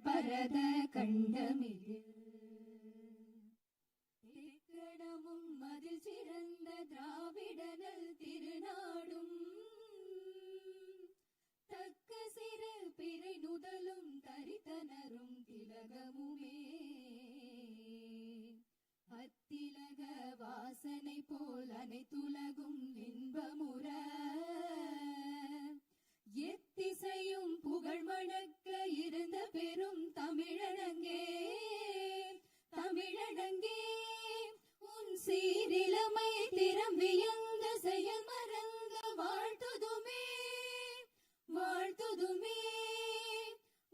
பரத கண்டமிதில் திக்கடமும் அதில் சிறந்த திராவிடனல் திருநாடும் தக்க சிறு பிறை நுதலும் தரித்தனரும் திலகமுமே அத்திலக வாசனை போல் அனைத்துலகும் இன்பமுற எத்திசையும் புகழ் மணக்க இருந்த பெரும் தமிழனங்கே தமிழனங்கே உன் சீரிலமை திறம் வியந்த செயல் மறந்த வாழ்த்துதுமே வாழ்த்துதுமே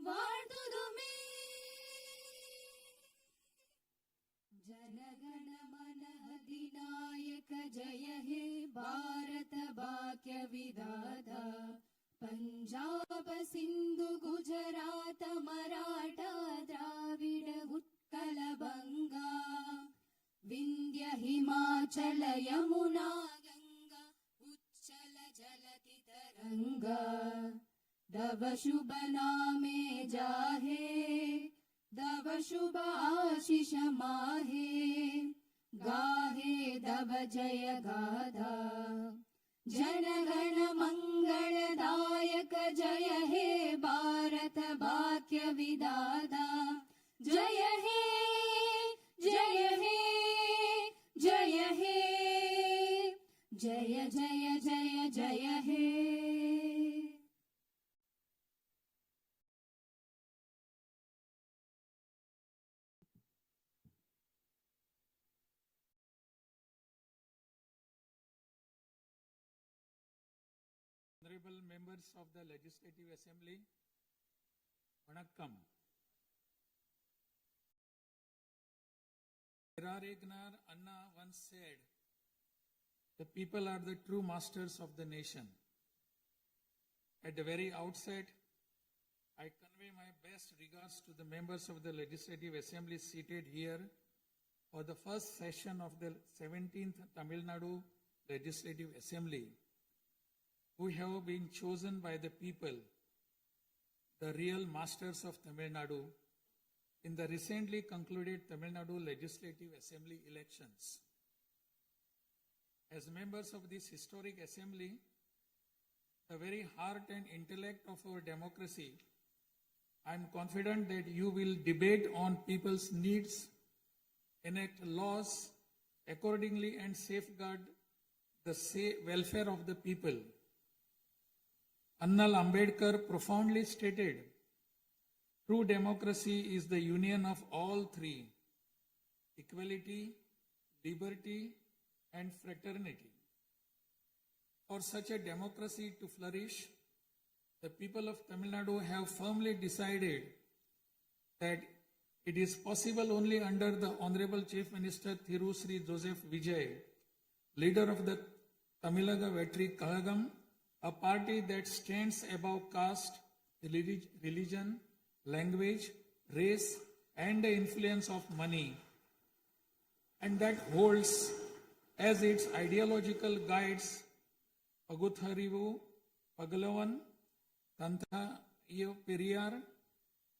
வாழ்த்துதுமே जनगण मन अधिनायक जय हे भारत भाग्य विधाता पंजाब सिंधु गुजरात मराठा द्राविड उत्कल बंगा विंध्य हिमाचल यमुना गंगा उच्चल जलति तरंगा दव शुभ नामे जाहे दव शुभ आशीष माहे गाहे दव जय गाधा जनगण मंगलदायक जय हे भारत भाग्य विधाता जय हे जय हे जय हे जय जय जय जय हे Honorable members of the Legislative Assembly, Vanakkam. Viraragnar Anna once said, the people are the true masters of the nation. At the very outset, I convey my best regards to the members of the Legislative Assembly seated here for the first session of the 17th Tamil Nadu Legislative Assembly, who have been chosen by the people, the real masters of Tamil Nadu, in the recently concluded Tamil Nadu Legislative Assembly elections. As members of this historic assembly, the very heart and intellect of our democracy, I am confident that you will debate on people's needs, enact laws accordingly, and safeguard the welfare of the people. Annal Ambedkar profoundly stated, true democracy is the union of all three: equality, liberty, and fraternity. For such a democracy to flourish, the people of Tamil Nadu have firmly decided that it is possible only under the Honorable Chief Minister Thiru Sri Joseph Vijay, leader of the Tamilaga Vetri Kalagam, a party that stands above caste, religion, language, race, and the influence of money, and that holds as its ideological guides Pagutharivu, Pagalavan, Tantha Periyar,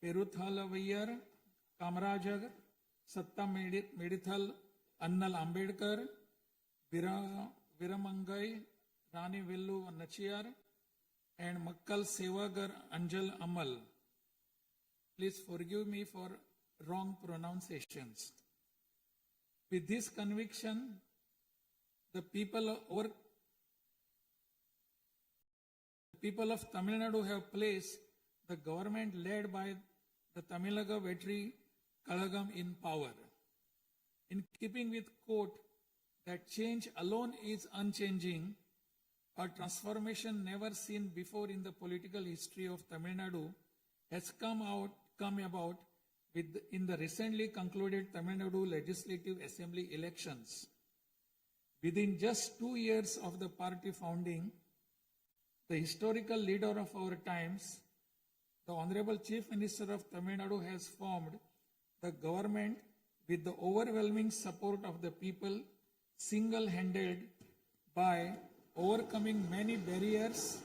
Peruthalavayar, Kamarajar, Satta Medithal, Annal Ambedkar, Viramangai, Rani Vellu Nachiyar, and Makkal Sevagar Anjal Amal. Please forgive me for wrong pronunciations. With this conviction, the people of Tamil Nadu have placed the government led by the Tamilaga Vetri Kalagam in power. In keeping with quote that change alone is unchanging, a transformation never seen before in the political history of Tamil Nadu has come about in the recently concluded Tamil Nadu Legislative Assembly elections. Within just 2 years of the party founding, the historical leader of our times, the Honorable Chief Minister of Tamil Nadu, has formed the government with the overwhelming support of the people, single-handed by overcoming many barriers,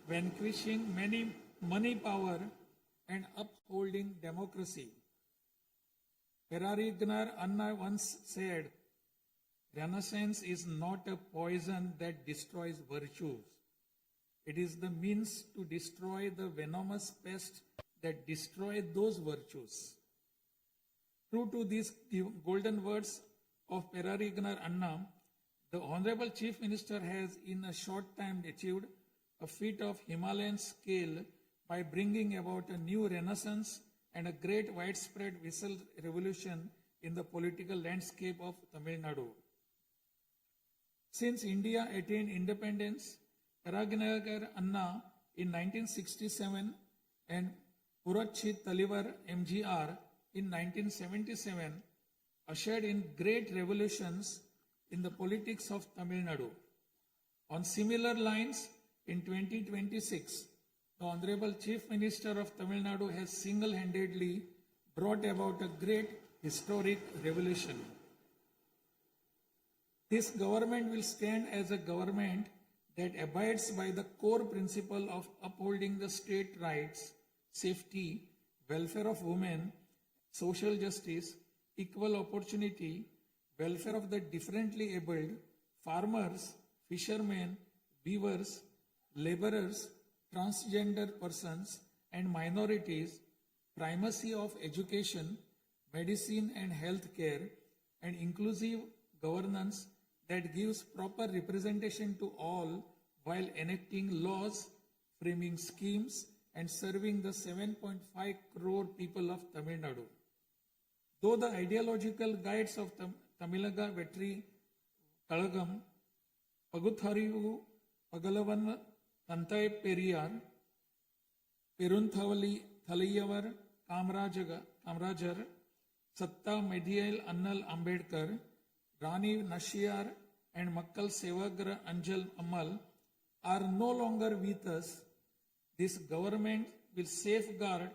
vanquishing many money power, and upholding democracy. Perarignar Anna once said, Renaissance is not a poison that destroys virtues. It is the means to destroy the venomous pest that destroy those virtues. True to these golden words of Perarignar Anna, the Honorable Chief Minister has in a short time achieved a feat of Himalayan scale by bringing about a new renaissance and a great widespread visual revolution in the political landscape of Tamil Nadu. Since India attained independence, Perarignar Anna in 1967 and Purachi Talivar MGR in 1977 ushered in great revolutions in the politics of Tamil Nadu. On similar lines, in 2026, the Honorable Chief Minister of Tamil Nadu has single-handedly brought about a great historic revolution. This government will stand as a government that abides by the core principle of upholding the state rights, safety, welfare of women, social justice, equal opportunity, welfare of the differently abled, farmers, fishermen, weavers, laborers, transgender persons and minorities, primacy of education, medicine and health care, and inclusive governance that gives proper representation to all while enacting laws, framing schemes, and serving the 7.5 crore people of Tamil Nadu. Though the ideological guides of Tamil Nadu Vetri Kalagam, Pagutharivu, Pagalavan, Tantai Periyar, Perunthavali Thalayavar, Kamrajar, Satta Medial Annal Ambedkar, Rani Nashiyar, and Makkal Sevagra Anjal Amal are no longer with us. This government will safeguard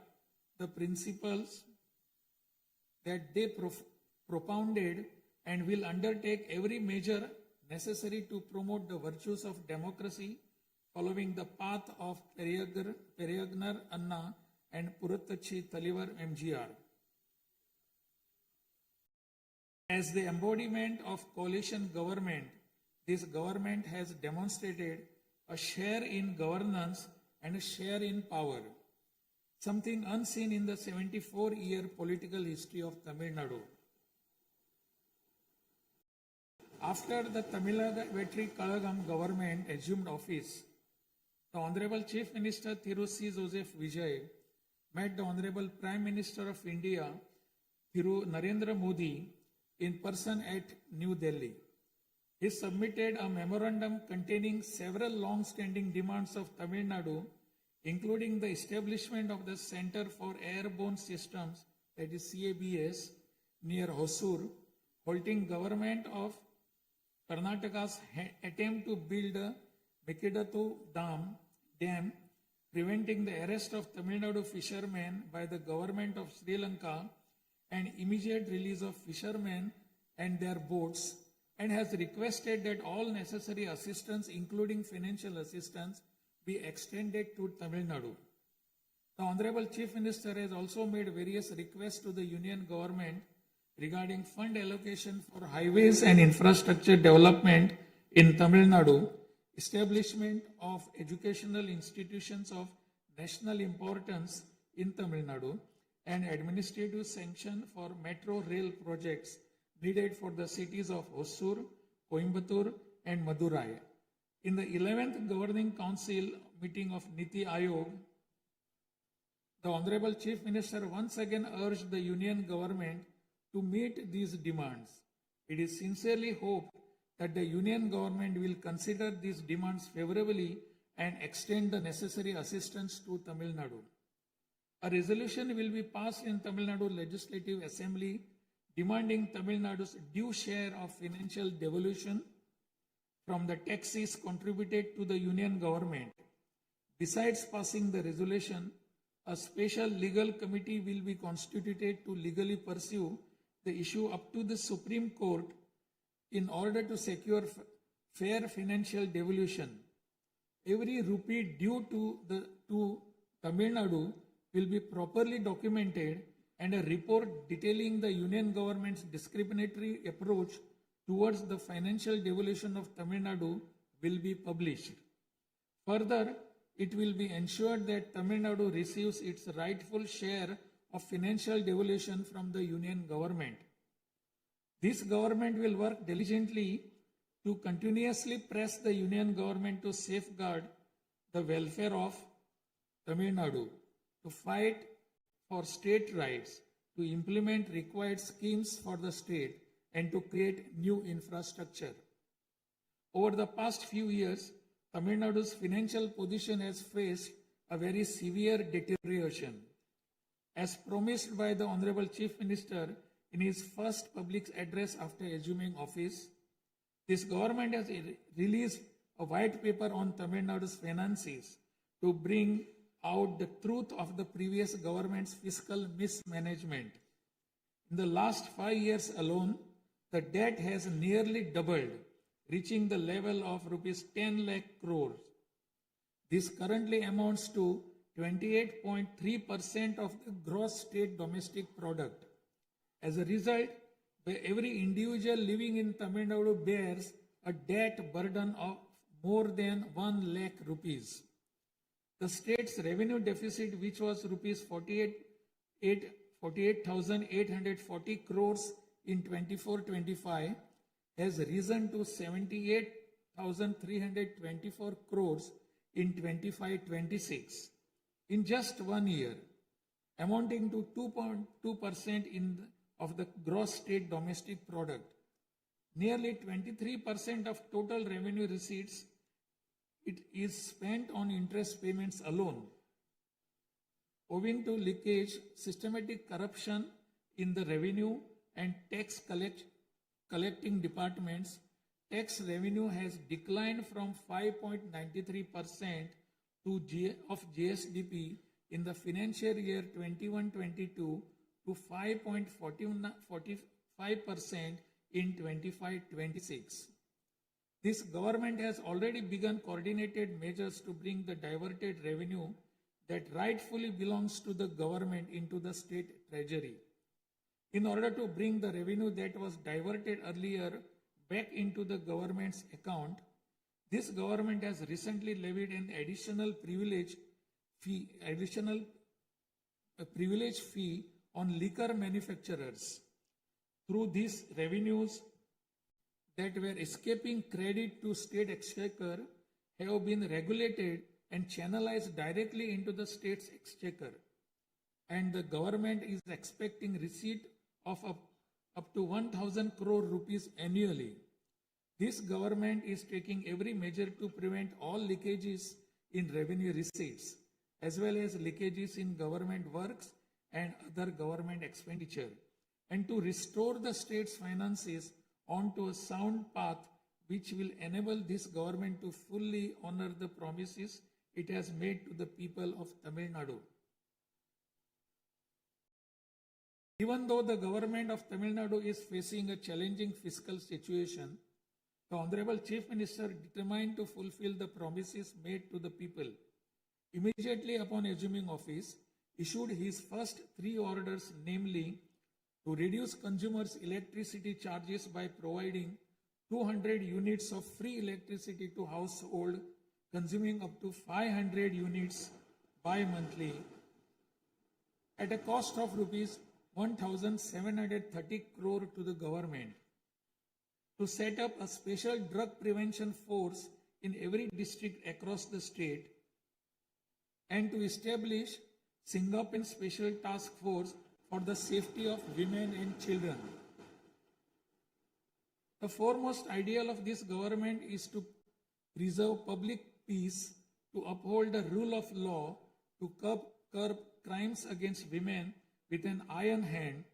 the principles that they propounded and will undertake every measure necessary to promote the virtues of democracy following the path of Perarignar Anna and Purachi Talivar MGR. As the embodiment of coalition government, this government has demonstrated a share in governance and a share in power, something unseen in the 74-year political history of Tamil Nadu. After the Tamil Nadu Vetri Kalagam government assumed office, the Honorable Chief Minister Thiru C. Joseph Vijay met the Honorable Prime Minister of India, Thiru Narendra Modi, in person at New Delhi. He submitted a memorandum containing several long-standing demands of Tamil Nadu, including the establishment of the Center for Airborne Systems, that is CABS, near Hosur, halting government of Karnataka's attempt to build a Mekidatu Dam, preventing the arrest of Tamil Nadu fishermen by the government of Sri Lanka and immediate release of fishermen and their boats, and has requested that all necessary assistance, including financial assistance, be extended to Tamil Nadu. The Honorable Chief Minister has also made various requests to the Union government regarding fund allocation for highways and infrastructure development in Tamil Nadu, establishment of educational institutions of national importance in Tamil Nadu, and administrative sanction for metro rail projects needed for the cities of Hosur, Coimbatore, and Madurai. In the 11th Governing Council meeting of Niti Aayog, the Honorable Chief Minister once again urged the Union government to meet these demands. It is sincerely hoped that the Union government will consider these demands favorably and extend the necessary assistance to Tamil Nadu. A resolution will be passed in Tamil Nadu Legislative Assembly demanding Tamil Nadu's due share of financial devolution from the taxes contributed to the Union government. Besides passing the resolution, a special legal committee will be constituted to legally pursue the issue up to the Supreme Court in order to secure fair financial devolution. Every rupee due to Tamil Nadu will be properly documented and a report detailing the union government's discriminatory approach towards the financial devolution of Tamil Nadu will be published. Further, it will be ensured that Tamil Nadu receives its rightful share of financial devolution from the union government. This government will work diligently to continuously press the union government to safeguard the welfare of Tamil Nadu, to fight for state rights, to implement required schemes for the state, and to create new infrastructure. Over the past few years, Tamil Nadu's financial position has faced a very severe deterioration. As promised by the Honorable Chief Minister in his first public address after assuming office, this government has released a white paper on Tamil Nadu's finances to bring out the truth of the previous government's fiscal mismanagement. In the last 5 years alone, the debt has nearly doubled, reaching the level of rupees 10 lakh crores. This currently amounts to 28.3% of the gross state domestic product. As a result, every individual living in Tamil Nadu bears a debt burden of more than 1 lakh rupees. The state's revenue deficit, which was rupees 48,840 crores in 24-25, has risen to 78,324 crores in 25-26 in just 1 year, amounting to 2.2% of the gross state domestic product. Nearly 23% of total revenue receipts it is spent on interest payments alone. Owing to leakage, systematic corruption in the revenue and tax collecting departments, tax revenue has declined from 5.93% of GSDP in the financial year 21-22 to 5.45% in 25-26. This government has already begun coordinated measures to bring the diverted revenue that rightfully belongs to the government into the state treasury. In order to bring the revenue that was diverted earlier back into the government's account, this government has recently levied an additional privilege fee on liquor manufacturers. Through these revenues that were escaping credit to state exchequer have been regulated and channelized directly into the state's exchequer, and the government is expecting receipt of up to 1,000 crore rupees annually. This government is taking every measure to prevent all leakages in revenue receipts, as well as leakages in government works and other government expenditure, and to restore the state's finances onto a sound path which will enable this government to fully honor the promises it has made to the people of Tamil Nadu. Even though the government of Tamil Nadu is facing a challenging fiscal situation, the Honorable Chief Minister, determined to fulfill the promises made to the people, immediately upon assuming office, issued his first 3 orders, namely, to reduce consumers' electricity charges by providing 200 units of free electricity to household consuming up to 500 units bi-monthly at a cost of rupees 1,730 crore to the government, to set up a special drug prevention force in every district across the state, and to establish Singaporean Special Task Force for the safety of women and children. The foremost ideal of this government is to preserve public peace, to uphold the rule of law, to curb crimes against women with an iron hand,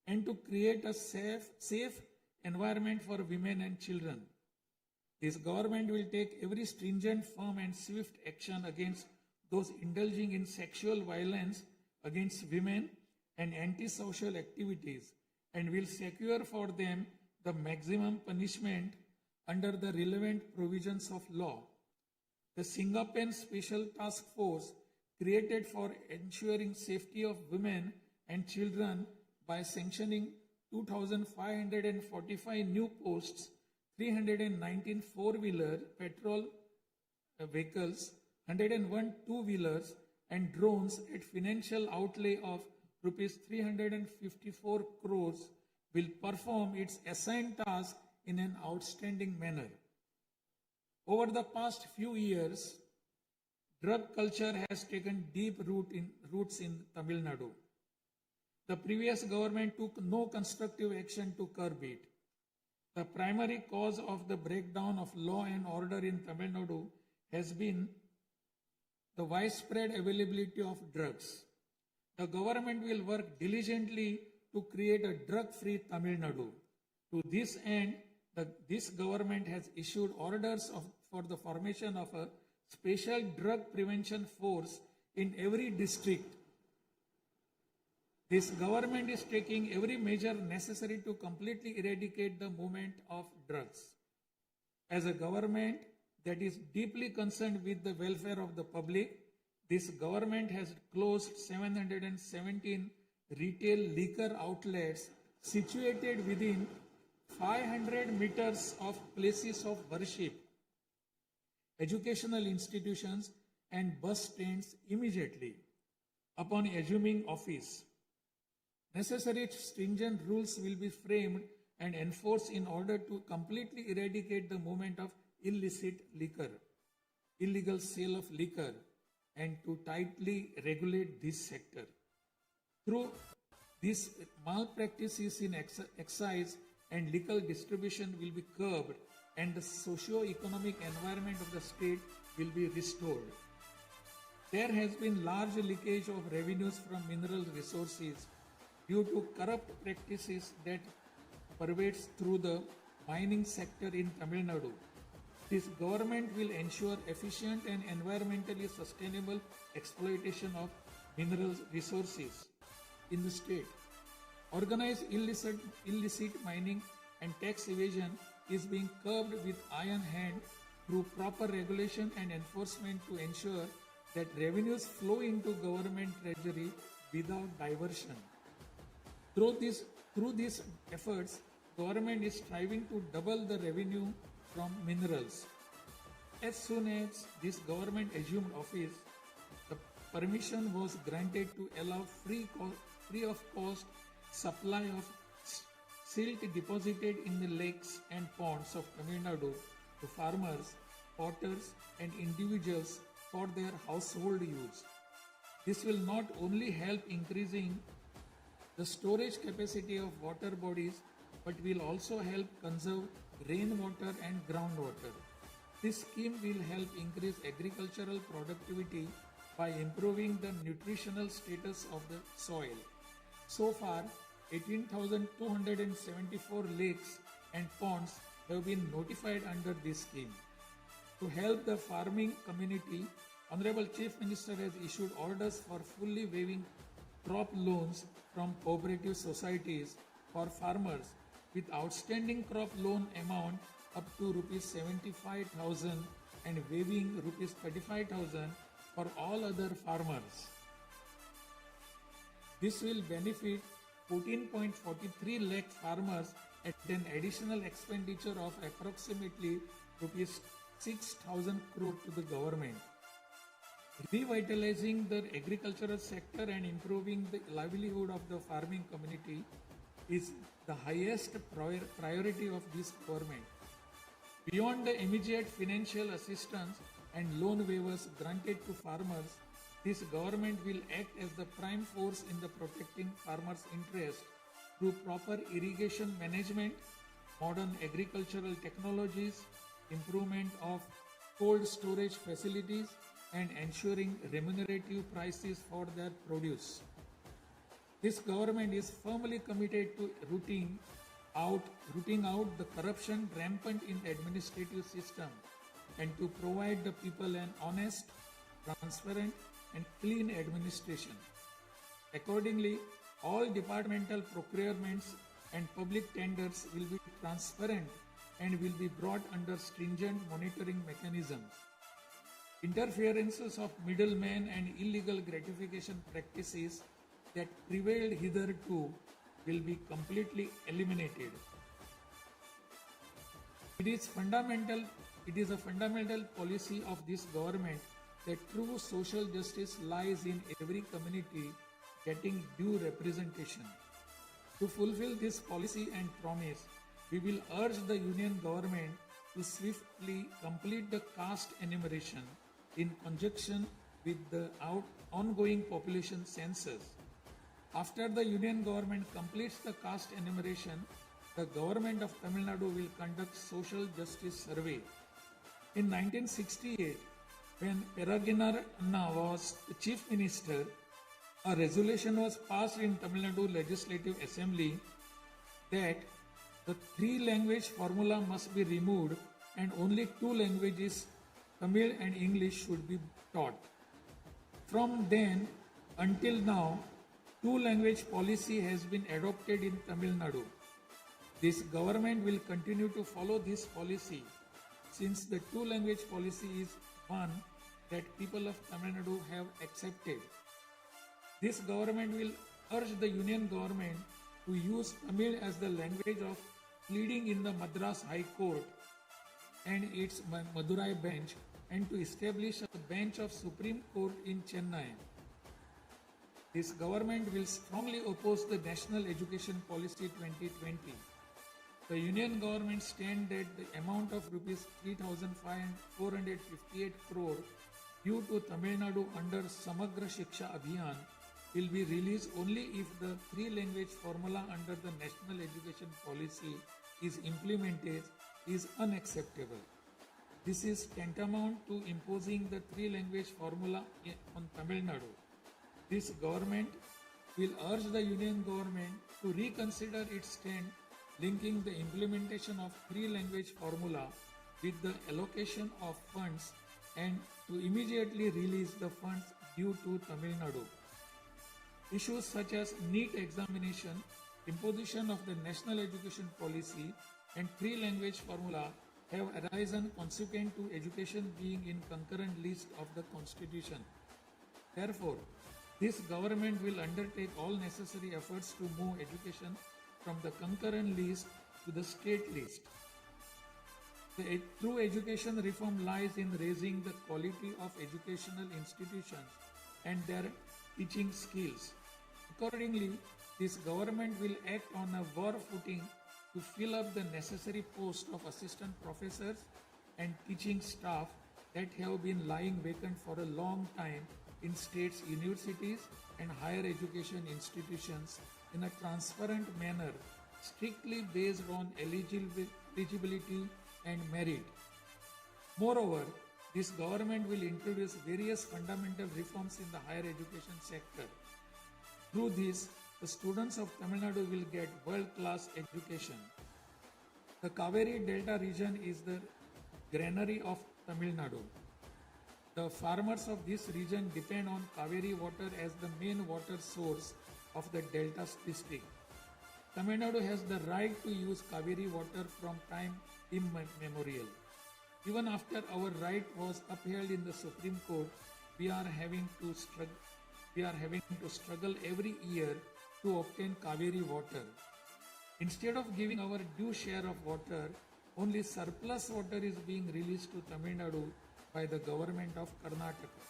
and to create a safe environment for women and children. This government will take every stringent, firm and swift action against those indulging in sexual violence against women and antisocial activities, and will secure for them the maximum punishment under the relevant provisions of law. The Singaporean Special Task Force created for ensuring safety of women and children by sanctioning 2,545 new posts, 319 four-wheeler petrol vehicles, 101 two-wheelers and drones at financial outlay of rupees 354 crores will perform its assigned task in an outstanding manner. Over the past few years, drug culture has taken deep roots in Tamil Nadu. The previous government took no constructive action to curb it. The primary cause of the breakdown of law and order in Tamil Nadu has been the widespread availability of drugs. The government will work diligently to create a drug-free Tamil Nadu. To this end, this government has issued orders for the formation of a special drug prevention force in every district. This government is taking every measure necessary to completely eradicate the movement of drugs. As a government that is deeply concerned with the welfare of the public, this government has closed 717 retail liquor outlets situated within 500 meters of places of worship, educational institutions and bus stands immediately upon assuming office. Necessary stringent rules will be framed and enforced in order to completely eradicate the movement of illicit liquor, illegal sale of liquor, and to tightly regulate this sector. Through these malpractices in excise and liquor distribution will be curbed and the socio-economic environment of the state will be restored. There has been large leakage of revenues from mineral resources due to corrupt practices that pervades through the mining sector in Tamil Nadu. This government will ensure efficient and environmentally sustainable exploitation of mineral resources in the state. Organized illicit mining and tax evasion is being curbed with iron hand through proper regulation and enforcement to ensure that revenues flow into government treasury without diversion. Through these efforts, government is striving to double the revenue from minerals. As soon as this government assumed office, the permission was granted to allow free of cost supply of silt deposited in the lakes and ponds of Tamil Nadu to farmers, potters and individuals for their household use. This will not only help increasing the storage capacity of water bodies but will also help conserve rainwater and groundwater. This scheme will help increase agricultural productivity by improving the nutritional status of the soil. So far, 18,274 lakes and ponds have been notified under this scheme. To help the farming community, Honorable Chief Minister has issued orders for fully waiving crop loans from cooperative societies for farmers with outstanding crop loan amount up to rupees 75,000 and waiving rupees 35,000 for all other farmers. This will benefit 14.43 lakh farmers at an additional expenditure of approximately rupees 6,000 crore to the government. Revitalizing the agricultural sector and improving the livelihood of the farming community is the highest priority of this government. Beyond the immediate financial assistance and loan waivers granted to farmers, this government will act as the prime force in the protecting farmers' interest through proper irrigation management, modern agricultural technologies, improvement of cold storage facilities, and ensuring remunerative prices for their produce. This government is firmly committed to rooting out the corruption rampant in the administrative system and to provide the people an honest, transparent, and clean administration. Accordingly, all departmental procurements and public tenders will be transparent and will be brought under stringent monitoring mechanisms. interferences of middlemen and illegal gratification practices that prevailed hitherto will be completely eliminated. It is a fundamental policy of this government that true social justice lies in every community getting due representation. To fulfill this policy and promise, we will urge the Union government to swiftly complete the caste enumeration in conjunction with the ongoing population census. After the Union government completes the caste enumeration, the government of Tamil Nadu will conduct social justice survey. In 1968, when Peregrinath Anna was the chief minister, a resolution was passed in Tamil Nadu Legislative Assembly that the three-language formula must be removed and only two languages, Tamil and English, should be taught. From then until now, two-language policy has been adopted in Tamil Nadu. This government will continue to follow this policy since the two-language policy is one that people of Tamil Nadu have accepted. This government will urge the Union government to use Tamil as the language of pleading in the Madras High Court and its Madurai bench, and to establish a bench of Supreme Court in Chennai. This government will strongly oppose the National Education Policy 2020. The Union government stand that the amount of rupees 3,458 crore due to Tamil Nadu under Samagra Shiksha Abhiyan will be released only if the three-language formula under the National Education Policy is implemented is unacceptable. This is tantamount to imposing the three-language formula on Tamil Nadu. This government will urge the Union government to reconsider its stand linking the implementation of three-language formula with the allocation of funds and to immediately release the funds due to Tamil Nadu. Issues such as NEET examination, imposition of the National Education Policy and three-language formula have arisen consequent to education being in concurrent list of the Constitution. Therefore, this government will undertake all necessary efforts to move education from the concurrent list to the state list. The true education reform lies in raising the quality of educational institutions and their teaching skills. Accordingly, this government will act on a war footing to fill up the necessary posts of assistant professors and teaching staff that have been lying vacant for a long time in states' universities and higher education institutions in a transparent manner, strictly based on eligibility and merit. Moreover, this government will introduce various fundamental reforms in the higher education sector. Through this, the students of Tamil Nadu will get world-class education. The Kaveri Delta region is the granary of Tamil Nadu. The farmers of this region depend on Kaveri water as the main water source of the Delta district. Tamil Nadu has the right to use Kaveri water from time immemorial. Even after our right was upheld in the Supreme Court, we are having to struggle every year to obtain Kaveri water. Instead of giving our due share of water, only surplus water is being released to Tamil Nadu by the government of Karnataka.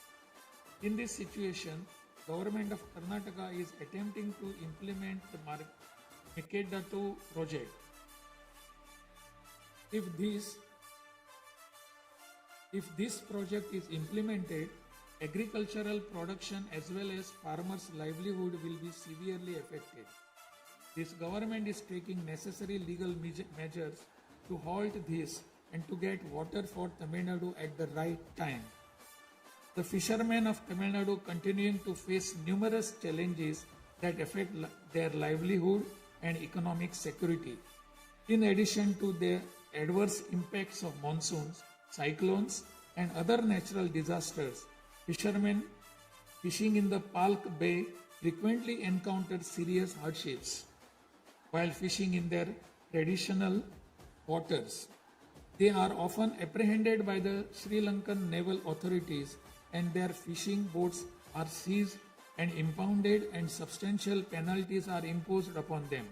In this situation, government of Karnataka is attempting to implement the Mekedatu project. If this project is implemented, agricultural production as well as farmers' livelihood will be severely affected. This government is taking necessary legal measures to halt this and to get water for Tamil Nadu at the right time. The fishermen of Tamil Nadu continuing to face numerous challenges that affect their livelihood and economic security. In addition to the adverse impacts of monsoons, cyclones, and other natural disasters, fishermen fishing in the Palk Bay frequently encounter serious hardships while fishing in their traditional waters. They are often apprehended by the Sri Lankan naval authorities and their fishing boats are seized and impounded and substantial penalties are imposed upon them.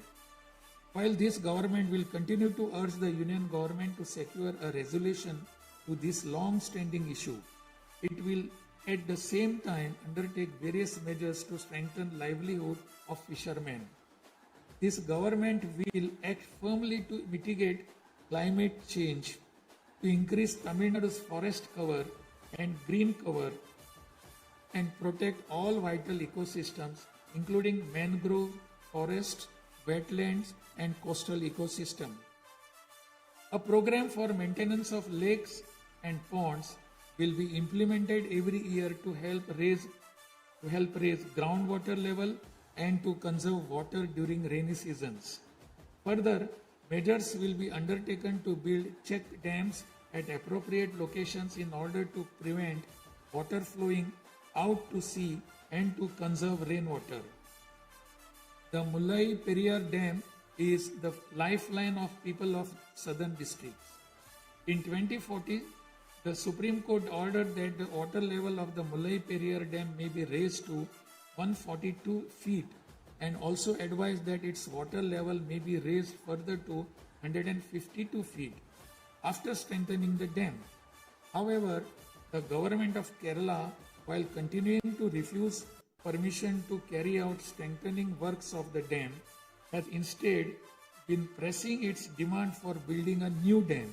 While this government will continue to urge the union government to secure a resolution to this long-standing issue, it will at the same time undertake various measures to strengthen livelihood of fishermen. This government will act firmly to mitigate climate change, to increase Tamil Nadu's forest cover and green cover, and protect all vital ecosystems, including mangrove, forests, wetlands, and coastal ecosystem. A program for maintenance of lakes and ponds will be implemented every year to help raise groundwater level and to conserve water during rainy seasons. Further, measures will be undertaken to build check dams at appropriate locations in order to prevent water flowing out to sea and to conserve rainwater. The Mullai Periyar Dam is the lifeline of people of southern districts. In 2040, the Supreme Court ordered that the water level of the Mullai Periyar Dam may be raised to 142 feet and also advised that its water level may be raised further to 152 feet after strengthening the dam. However, the government of Kerala, while continuing to refuse permission to carry out strengthening works of the dam, has instead been pressing its demand for building a new dam.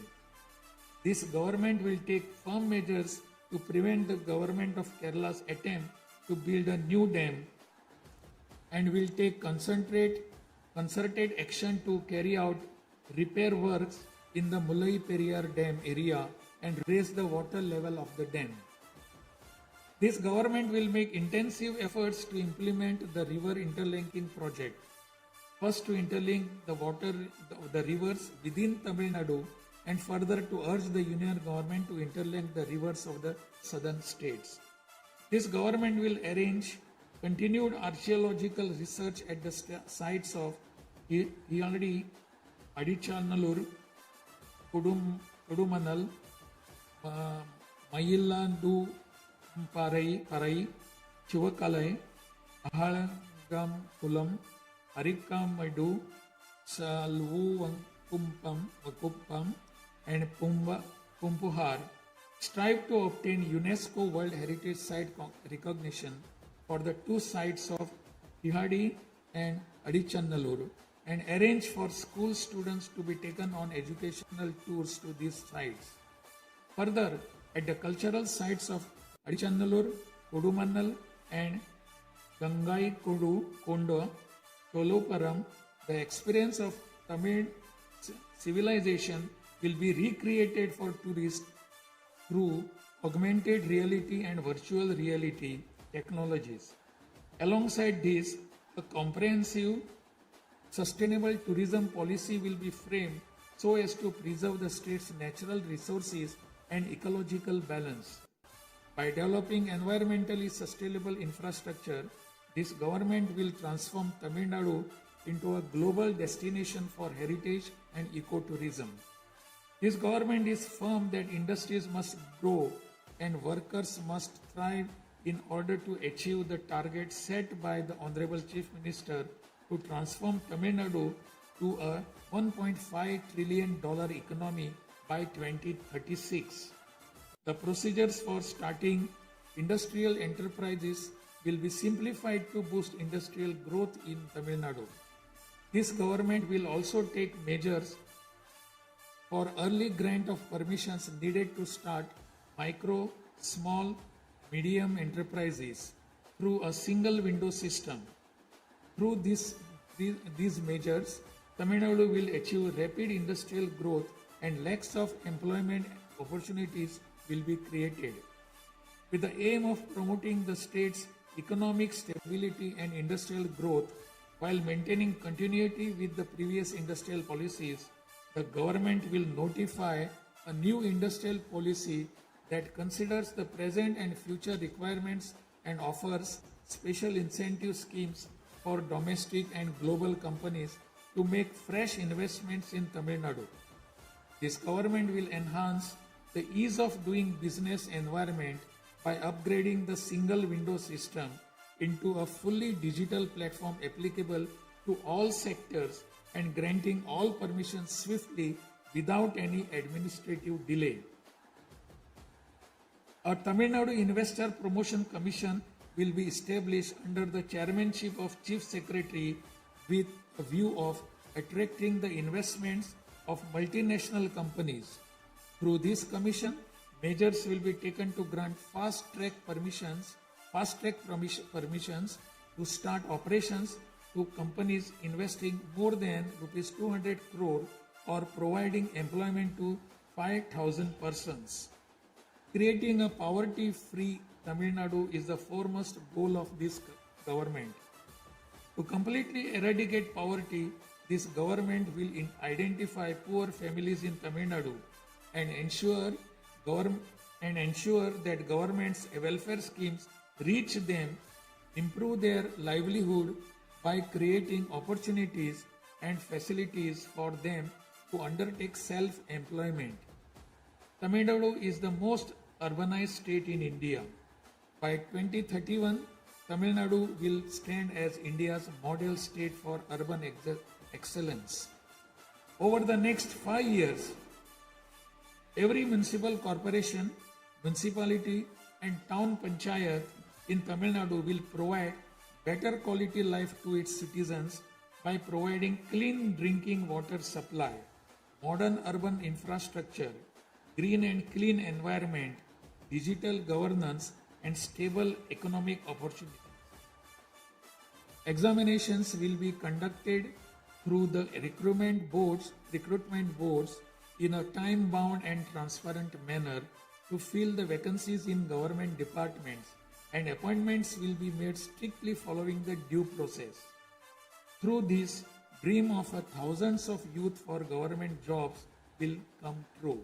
This government will take firm measures to prevent the government of Kerala's attempt to build a new dam and will take concerted action to carry out repair works in the Mullai Periyar Dam area and raise the water level of the dam. This government will make intensive efforts to implement the river interlinking project. First, to interlink the rivers within Tamil Nadu, and further to urge the union government to interlink the rivers of the southern states. This government will arrange continued archaeological research at the sites of Hiyadi, Adichanallur, Kudumanal, Mayillandu Parai, Chivakalai, Ahalagam Kulam, Arikamadu, Salvukumpam, and Pumpuhar strive to obtain UNESCO World Heritage Site recognition for the two sites of Hiyadi and Adichanallur and arrange for school students to be taken on educational tours to these sites. Further, at the cultural sites of Adichanallur, Kodumannal and Gangai Kondo, Choloparam, the experience of Tamil civilization will be recreated for tourists through augmented reality and virtual reality technologies. Alongside this, a comprehensive sustainable tourism policy will be framed so as to preserve the state's natural resources and ecological balance. By developing environmentally sustainable infrastructure, this government will transform Tamil Nadu into a global destination for heritage and ecotourism. This government is firm that industries must grow and workers must thrive in order to achieve the target set by the Honorable Chief Minister to transform Tamil Nadu to a $1.5 trillion economy by 2036. The procedures for starting industrial enterprises will be simplified to boost industrial growth in Tamil Nadu. This government will also take measures for early grant of permissions needed to start micro, small, medium enterprises through a single window system. Through these measures, Tamil Nadu will achieve rapid industrial growth and lakhs of employment opportunities will be created. With the aim of promoting the state's economic stability and industrial growth while maintaining continuity with the previous industrial policies, the government will notify a new industrial policy that considers the present and future requirements and offers special incentive schemes for domestic and global companies to make fresh investments in Tamil Nadu. This government will enhance the ease of doing business environment by upgrading the single window system into a fully digital platform applicable to all sectors and granting all permissions swiftly without any administrative delay. A Tamil Nadu Investor Promotion Commission will be established under the chairmanship of Chief Secretary with a view of attracting the investments of multinational companies. Through this commission, measures will be taken to grant fast-track permissions to start operations to companies investing more than rupees 200 crore or providing employment to 5,000 persons. Creating a poverty-free Tamil Nadu is the foremost goal of this government. To completely eradicate poverty, this government will identify poor families in Tamil Nadu and ensure that government's welfare schemes reach them, improve their livelihood by creating opportunities and facilities for them to undertake self-employment. Tamil Nadu is the most urbanized state in India. By 2031, Tamil Nadu will stand as India's model state for urban excellence. Over the next 5 years, every municipal corporation, municipality and town panchayat in Tamil Nadu will provide better quality life to its citizens by providing clean drinking water supply, modern urban infrastructure, green and clean environment, digital governance and stable economic opportunities. Examinations will be conducted through the recruitment boards in a time-bound and transparent manner to fill the vacancies in government departments, and appointments will be made strictly following the due process. Through this, dream of thousands of youth for government jobs will come true.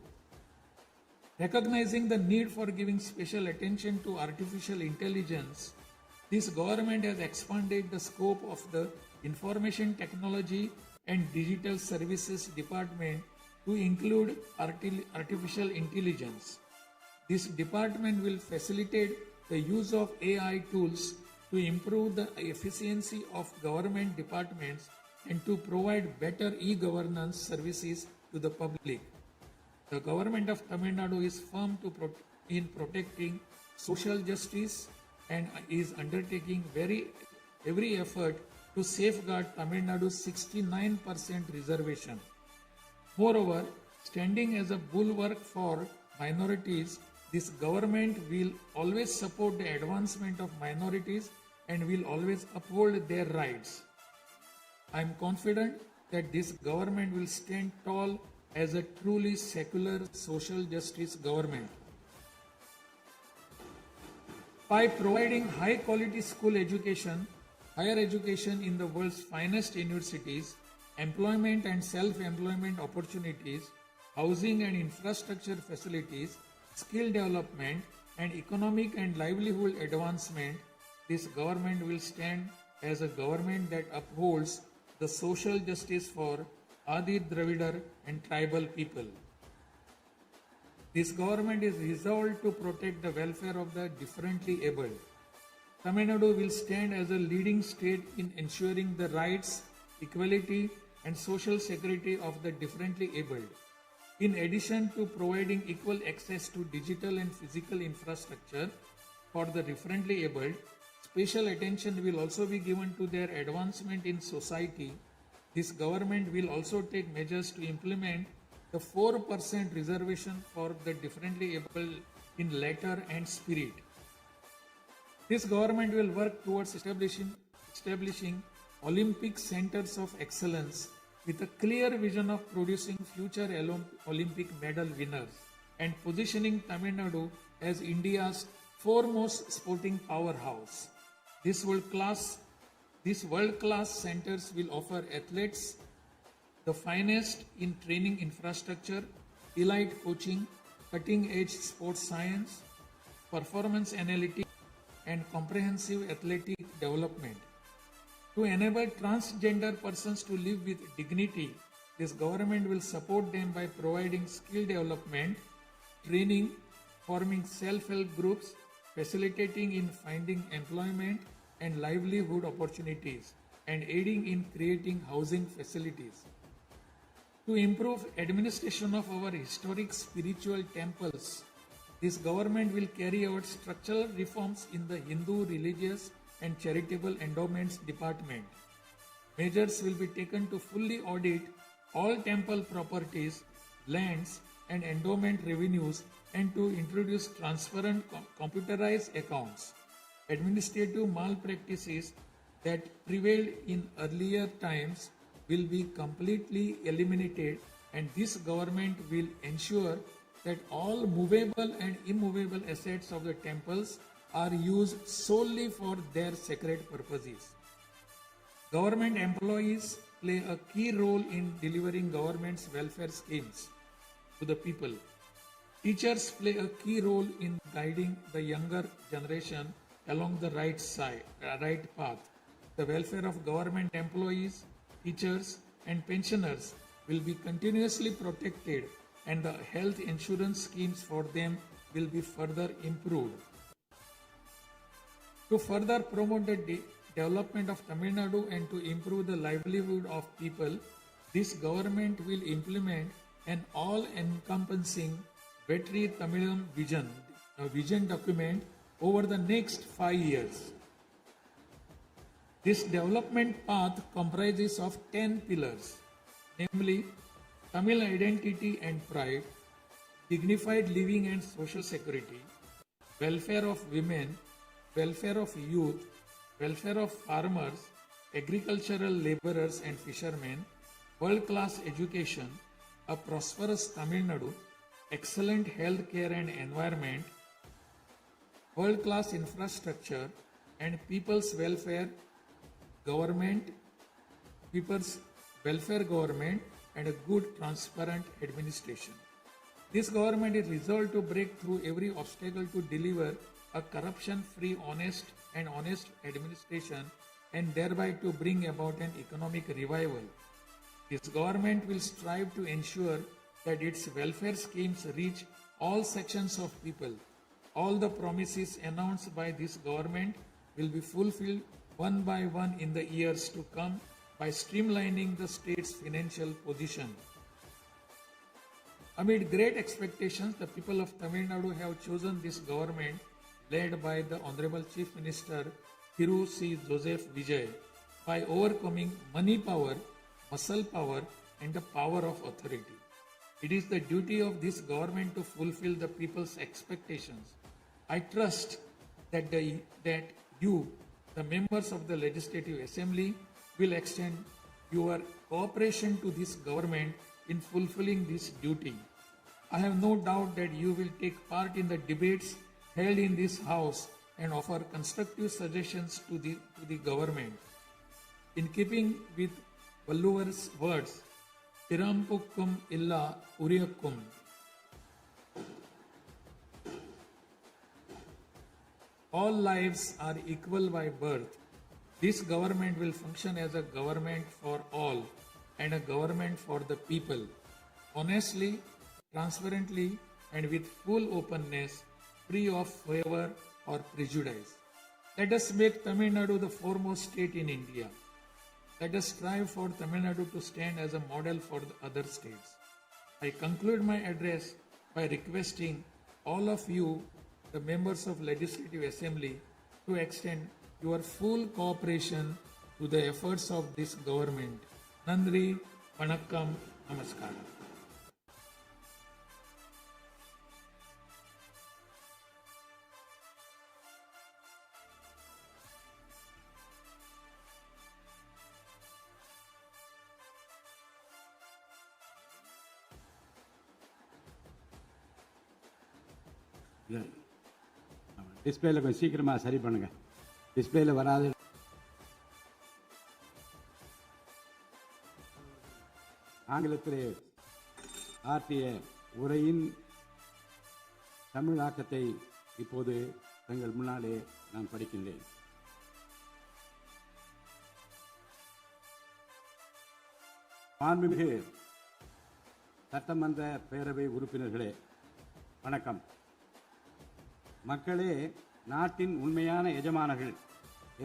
Recognizing the need for giving special attention to artificial intelligence, this government has expanded the scope of the Information Technology and Digital Services Department to include artificial intelligence. This department will facilitate the use of AI tools to improve the efficiency of government departments and to provide better e-governance services to the public. The government of Tamil Nadu is firm in protecting social justice and is undertaking every effort to safeguard Tamil Nadu's 69% reservation. Moreover, standing as a bulwark for minorities, this government will always support the advancement of minorities and will always uphold their rights. I am confident that this government will stand tall as a truly secular social justice government. By providing high quality school education, higher education in the world's finest universities, employment and self-employment opportunities, housing and infrastructure facilities, skill development and economic and livelihood advancement, this government will stand as a government that upholds the social justice for Adi Dravidar and tribal people. This government is resolved to protect the welfare of the differently abled. Tamil Nadu will stand as a leading state in ensuring the rights, equality and social security of the differently abled. In addition to providing equal access to digital and physical infrastructure for the differently abled, special attention will also be given to their advancement in society. This government will also take measures to implement the 4% reservation for the differently able in letter and spirit. This government will work towards establishing Olympic centers of excellence with a clear vision of producing future Olympic medal winners and positioning Tamil Nadu as India's foremost sporting powerhouse. These world-class centers will offer athletes the finest in training infrastructure, elite coaching, cutting-edge sports science, performance analytics, and comprehensive athletic development. To enable transgender persons to live with dignity, this government will support them by providing skill development, training, forming self-help groups, facilitating in finding employment and livelihood opportunities, and aiding in creating housing facilities. To improve administration of our historic spiritual temples, this government will carry out structural reforms in the Hindu religious and charitable endowments department. Measures will be taken to fully audit all temple properties, lands, and endowment revenues and to introduce transparent computerized accounts. Administrative malpractices that prevailed in earlier times will be completely eliminated, and this government will ensure that all movable and immovable assets of the temples are used solely for their sacred purposes. Government employees play a key role in delivering government's welfare schemes to the people. Teachers play a key role in guiding the younger generation along the right path. The welfare of government employees, teachers, and pensioners will be continuously protected, and the health insurance schemes for them will be further improved. To further promote the development of Tamil Nadu and to improve the livelihood of people, this government will implement an all-encompassing Vetri Tamilam vision document over the next 5 years. This development path comprises of 10 pillars, namely Tamil identity and pride, dignified living and social security, welfare of women, welfare of youth, welfare of farmers, agricultural laborers and fishermen, world-class education, a prosperous Tamil Nadu, excellent health care and environment, world-class infrastructure, and people's welfare government, and a good transparent administration. This government is resolved to break through every obstacle to deliver a corruption-free, honest administration and thereby to bring about an economic revival. This government will strive to ensure that its welfare schemes reach all sections of people. All the promises announced by this government will be fulfilled one by one in the years to come by streamlining the state's financial position. Amid great expectations, the people of Tamil Nadu have chosen this government led by the Honorable Chief Minister Thiru C. Joseph Vijay by overcoming money power, muscle power, and the power of authority. It is the duty of this government to fulfill the people's expectations. I trust that you, the members of the Legislative Assembly, will extend your cooperation to this government in fulfilling this duty. I have no doubt that you will take part in the debates held in this House and offer constructive suggestions to the government. In keeping with Valluvar's words, Pirampukkum illa Uriyakkum. All lives are equal by birth. This government will function as a government for all and a government for the people. Honestly, transparently, and with full openness, free of favor or prejudice. Let us make Tamil Nadu the foremost state in India. Let us strive for Tamil Nadu to stand as a model for the other states. I conclude my address by requesting all of you, the members of Legislative Assembly, to extend your full cooperation to the efforts of this government. Nandri, Vanakkam, Namaskaram. டிஸ்பிளேல கொஞ்சம் சீக்கிரமாக சரி பண்ணுங்க. டிஸ்பிளேல வராது. ஆங்கிலத்திலே ஆற்றிய உரையின் தமிழாக்கத்தை இப்போது தங்கள் முன்னாலே நான் படிக்கின்றேன். மாண்புமிகு சட்டமன்ற பேரவை உறுப்பினர்களே, வணக்கம். மக்களே நாட்டின் உண்மையான எஜமானர்கள்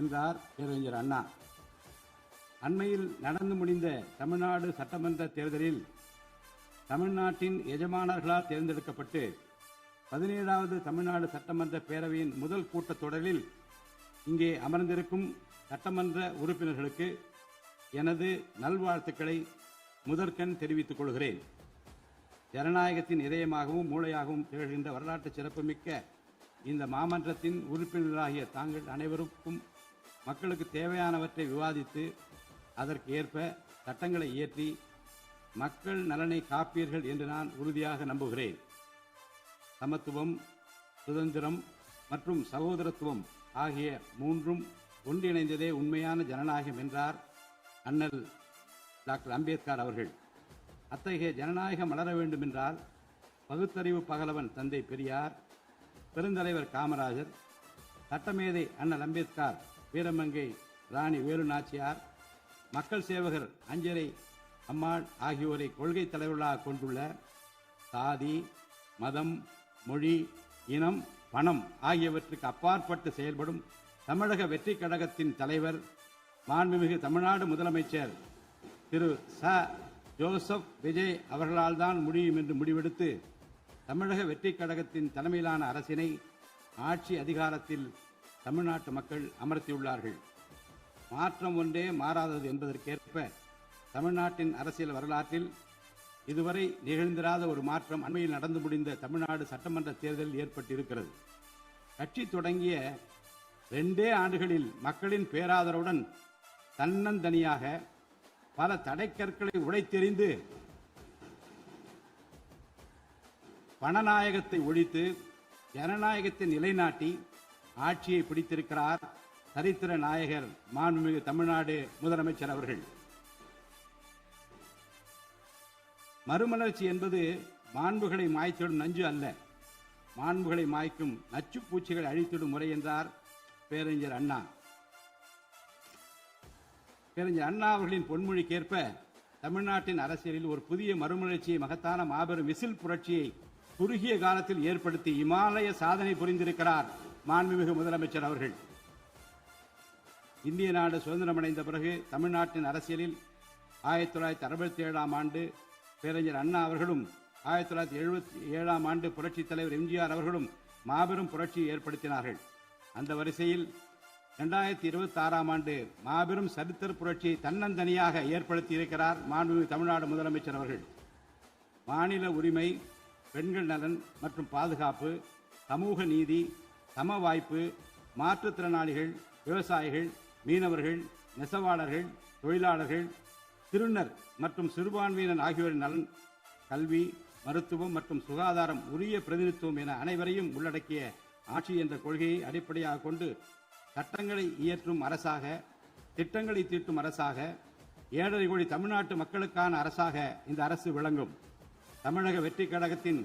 என்றார் பேரறிஞர் அண்ணா. அண்மையில் நடந்து முடிந்த தமிழ்நாடு சட்டமன்ற தேர்தலில் தமிழ்நாட்டின் எஜமானர்களால் தேர்ந்தெடுக்கப்பட்டு 17வது தமிழ்நாடு சட்டமன்ற பேரவையின் முதல் கூட்டத்தொடரில் இங்கே அமர்ந்திருக்கும் சட்டமன்ற உறுப்பினர்களுக்கு எனது நல்வாழ்த்துக்களை முதற்கண் தெரிவித்துக் கொள்கிறேன். ஜனநாயகத்தின் இதயமாகவும் மூளையாகவும் திகழ்கின்ற வரலாற்று சிறப்புமிக்க இந்த மாமன்றத்தின் உறுப்பினர்களாகிய தாங்கள் அனைவருக்கும் மக்களுக்கு தேவையானவற்றை விவாதித்து அதற்கு ஏற்ப சட்டங்களை இயற்றி மக்கள் நலனை காப்பீர்கள் என்று நான் உறுதியாக நம்புகிறேன். சமத்துவம், சுதந்திரம் மற்றும் சகோதரத்துவம் ஆகிய மூன்றும் ஒன்றிணைந்ததே உண்மையான ஜனநாயகம் என்றார் அண்ணல் டாக்டர் அம்பேத்கர் அவர்கள். அத்தகைய ஜனநாயகம் மலர வேண்டுமென்றால் பகுத்தறிவு பகலவன் தந்தை பெரியார், பெருந்தலைவர் காமராஜர், சட்டமேதை அண்ணல் அம்பேத்கர், வீரமங்கை ராணி வேலு நாச்சியார், மக்கள் சேவகர் அஞ்சரை அம்மாள் ஆகியோரை கொள்கை தலைவர்களாக கொண்டுள்ள சாதி, மதம், மொழி, இனம், பணம் ஆகியவற்றுக்கு அப்பாற்பட்டு செயல்படும் தமிழக வெற்றி கழகத்தின் தலைவர் மாண்புமிகு தமிழ்நாடு முதலமைச்சர் திரு ச. ஜோசப் விஜய் அவர்களால் தான் முடியும் என்று முடிவெடுத்து தமிழக வெற்றி கழகத்தின் தலைமையிலான அரசினை ஆட்சி அதிகாரத்தில் தமிழ்நாட்டு மக்கள் அமர்த்தியுள்ளார்கள். மாற்றம் ஒன்றே மாறாதது என்பதற்கேற்ப தமிழ்நாட்டின் அரசியல் வரலாற்றில் இதுவரை நிகழ்ந்திராத ஒரு மாற்றம் அண்மையில் நடந்து முடிந்த தமிழ்நாடு சட்டமன்ற தேர்தலில் ஏற்பட்டிருக்கிறது. கட்சி தொடங்கிய 2 ஆண்டுகளில் மக்களின் பேராதரவுடன் தன்னந்தனியாக பல தடைக்கற்களை உடைத்தெறிந்து பணநாயகத்தை ஒழித்து ஜனநாயகத்தை நிலைநாட்டி ஆட்சியை பிடித்திருக்கிறார் சரித்திர நாயகர் மாண்புமிகு தமிழ்நாடு முதலமைச்சர் அவர்கள். மறுமலர்ச்சி என்பது மாண்புகளை மாய்த்திடும் நஞ்சு அல்ல, மாண்புகளை மாய்க்கும் நச்சு பூச்சிகளை அழித்திடும் முறை என்றார் பேரறிஞர் அண்ணா. பேரறிஞர் அண்ணா அவர்களின் பொன்மொழிக்கேற்ப தமிழ்நாட்டின் அரசியலில் ஒரு புதிய மறுமலர்ச்சியை, மகத்தான மாபெரும் விசில் புரட்சியை குறுகிய காலத்தில் ஏற்படுத்தி இமாலய சாதனை புரிந்திருக்கிறார் மாண்புமிகு முதலமைச்சர் அவர்கள். இந்திய நாடு சுதந்திரமடைந்த பிறகு தமிழ்நாட்டின் அரசியலில் 1967ஆம் ஆண்டு பேரறிஞர் அண்ணா அவர்களும் 1977ஆம் ஆண்டு புரட்சித் தலைவர் எம்ஜிஆர் அவர்களும் மாபெரும் புரட்சியை ஏற்படுத்தினார்கள். அந்த வரிசையில் 2026ஆம் ஆண்டு மாபெரும் சரித்திர புரட்சியை தன்னந்தனியாக ஏற்படுத்தி இருக்கிறார் மாண்புமிகு தமிழ்நாடு முதலமைச்சர் அவர்கள். மாநில உரிமை, பெண்கள் நலன் மற்றும் பாதுகாப்பு, சமூக நீதி, சம வாய்ப்பு, மாற்றுத்திறனாளிகள், விவசாயிகள், மீனவர்கள், நெசவாளர்கள், தொழிலாளர்கள், திருநர் மற்றும் சிறுபான்மையினர் ஆகியோரின் நலன், கல்வி, மருத்துவம் மற்றும் சுகாதாரம், உரிய பிரதிநிதித்துவம் என அனைவரையும் உள்ளடக்கிய ஆட்சி என்ற கொள்கையை அடிப்படையாக கொண்டு சட்டங்களை இயற்றும் அரசாக, திட்டங்களை தீட்டும் அரசாக, 7.5 கோடி தமிழ்நாட்டு மக்களுக்கான அரசாக இந்த அரசு விளங்கும். தமிழக வெற்றி கழகத்தின்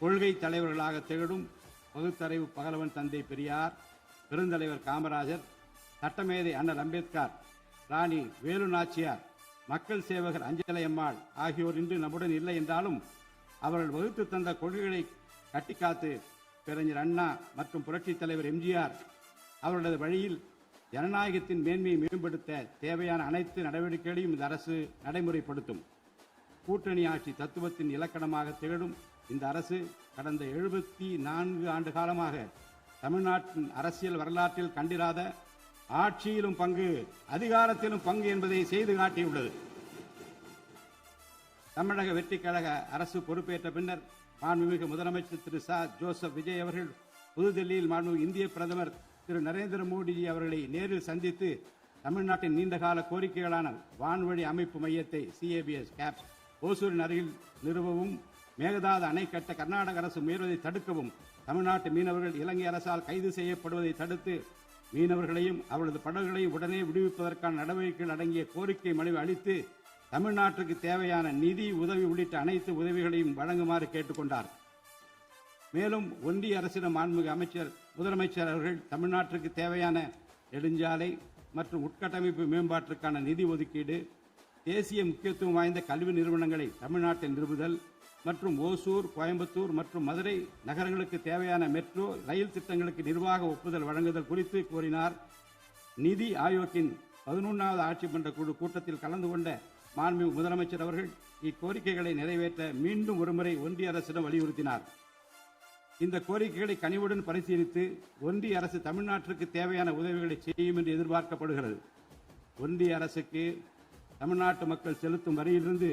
கொள்கை தலைவர்களாக திகழும் பகுத்தறிவு பகலவன் தந்தை பெரியார், பெருந்தலைவர் காமராஜர், சட்டமேதை அண்ணல் அம்பேத்கர், ராணி வேலு நாச்சியார், மக்கள் சேவகர் அஞ்சலை அம்மாள் ஆகியோர் இன்று நம்முடன் இல்லை என்றாலும் அவர்கள் வகுத்து தந்த கொள்கைகளை கட்டிக்காத்து பேரறிஞர் அண்ணா மற்றும் புரட்சித் தலைவர் எம்ஜிஆர் அவர்களது வழியில் ஜனநாயகத்தின் மேன்மையை மேம்படுத்த தேவையான அனைத்து நடவடிக்கைகளையும் இந்த அரசு நடைமுறைப்படுத்தும். கூட்டணி ஆட்சி தத்துவத்தின் இலக்கணமாக திகழும் இந்த அரசு கடந்த 74 ஆண்டு காலமாக தமிழ்நாட்டின் அரசியல் வரலாற்றில் கண்டிராத ஆட்சியிலும் பங்கு, அதிகாரத்திலும் பங்கு என்பதை செய்து காட்டியுள்ளது. தமிழக வெற்றி கழக அரசு பொறுப்பேற்ற பின்னர் மாண்புமிகு முதலமைச்சர் திரு ச. ஜோசப் விஜய் அவர்கள் புதுதில்லியில் மாண்புமிகு இந்திய பிரதமர் திரு நரேந்திர மோடிஜி அவர்களை நேரில் சந்தித்து தமிழ்நாட்டின் நீண்டகால கோரிக்கைகளான வான்வழி அமைப்பு மையத்தை CABS ஓசூரின் அருகில் நிறுவவும், மேகதாது அணை கட்ட கர்நாடக அரசு முயல்வதை தடுக்கவும், தமிழ்நாட்டு மீனவர்கள் இலங்கை அரசால் கைது செய்யப்படுவதை தடுத்து மீனவர்களையும் அவரது படகுகளையும் உடனே விடுவிப்பதற்கான நடவடிக்கைகள் அடங்கிய கோரிக்கை மனுவை அளித்து தமிழ்நாட்டுக்கு தேவையான நிதி உதவி உள்ளிட்ட அனைத்து உதவிகளையும் வழங்குமாறு கேட்டுக்கொண்டார். மேலும் ஒன்றிய அரசிடம் மாண்புமிகு முதலமைச்சர் அவர்கள் தமிழ்நாட்டிற்கு தேவையான நெடுஞ்சாலை மற்றும் உட்கட்டமைப்பு மேம்பாட்டிற்கான நிதி ஒதுக்கீடு, தேசிய முக்கியத்துவம் வாய்ந்த கல்வி நிறுவனங்களை தமிழ்நாட்டில் நிறுவுதல் மற்றும் ஓசூர், கோயம்புத்தூர் மற்றும் மதுரை நகரங்களுக்கு தேவையான மெட்ரோ ரயில் திட்டங்களுக்கு நிர்வாக ஒப்புதல் வழங்குதல் குறித்து கோரினார். நிதி ஆயோக்கின் 11வது ஆட்சி மன்ற குழு கூட்டத்தில் கலந்து கொண்ட மாண்புமிகு முதலமைச்சர் அவர்கள் இக்கோரிக்கைகளை நிறைவேற்ற மீண்டும் ஒருமுறை ஒன்றிய அரசிடம் வலியுறுத்தினார். இந்த கோரிக்கைகளை கனிவுடன் பரிசீலித்து ஒன்றிய அரசு தமிழ்நாட்டிற்கு தேவையான உதவிகளை செய்யும் என்று எதிர்பார்க்கப்படுகிறது. ஒன்றிய அரசுக்கு தமிழ்நாட்டு மக்கள் செலுத்தும் வரியிலிருந்து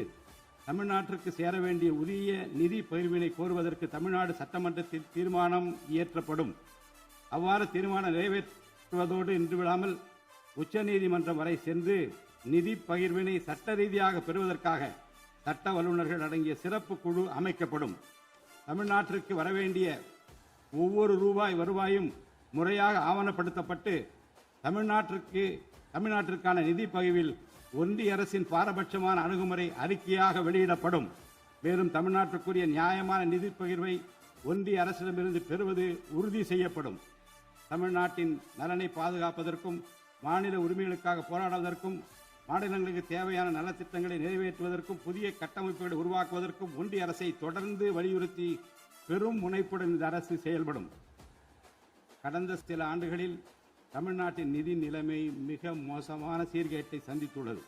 தமிழ்நாட்டிற்கு சேர வேண்டிய உரிய நிதி பகிர்வினை கோருவதற்கு தமிழ்நாடு சட்டமன்றத்தில் தீர்மானம் இயற்றப்படும். அவ்வாறு தீர்மானம் நிறைவேற்றுவதோடு நின்றுவிடாமல் உச்சநீதிமன்றம் வரை சென்று நிதி பகிர்வினை சட்ட ரீதியாக பெறுவதற்காக சட்ட வல்லுநர்கள் அடங்கிய சிறப்பு குழு அமைக்கப்படும். தமிழ்நாட்டிற்கு வரவேண்டிய ஒவ்வொரு ரூபாய் வருவாயும் முறையாக ஆவணப்படுத்தப்பட்டு தமிழ்நாட்டிற்கான நிதி பகிர்வில் ஒன்றிய அரசின் பாரபட்சமான அணுகுமுறை அறிக்கையாக வெளியிடப்படும். மேலும் தமிழ்நாட்டிற்குரிய நியாயமான நிதி பகிர்வை ஒன்றிய அரசிடமிருந்து பெறுவது உறுதி செய்யப்படும். தமிழ்நாட்டின் நலனை பாதுகாப்பதற்கும் மாநில உரிமைகளுக்காக போராடுவதற்கும் மாநிலங்களுக்கு தேவையான நலத்திட்டங்களை நிறைவேற்றுவதற்கும் புதிய கட்டமைப்புகளை உருவாக்குவதற்கும் ஒன்றிய அரசை தொடர்ந்து வலியுறுத்தி பெரும் முனைப்புடன் இந்த அரசு செயல்படும். கடந்த சில ஆண்டுகளில் தமிழ்நாட்டின் நிதி நிலைமை மிக மோசமான சீர்கேட்டை சந்தித்துள்ளது.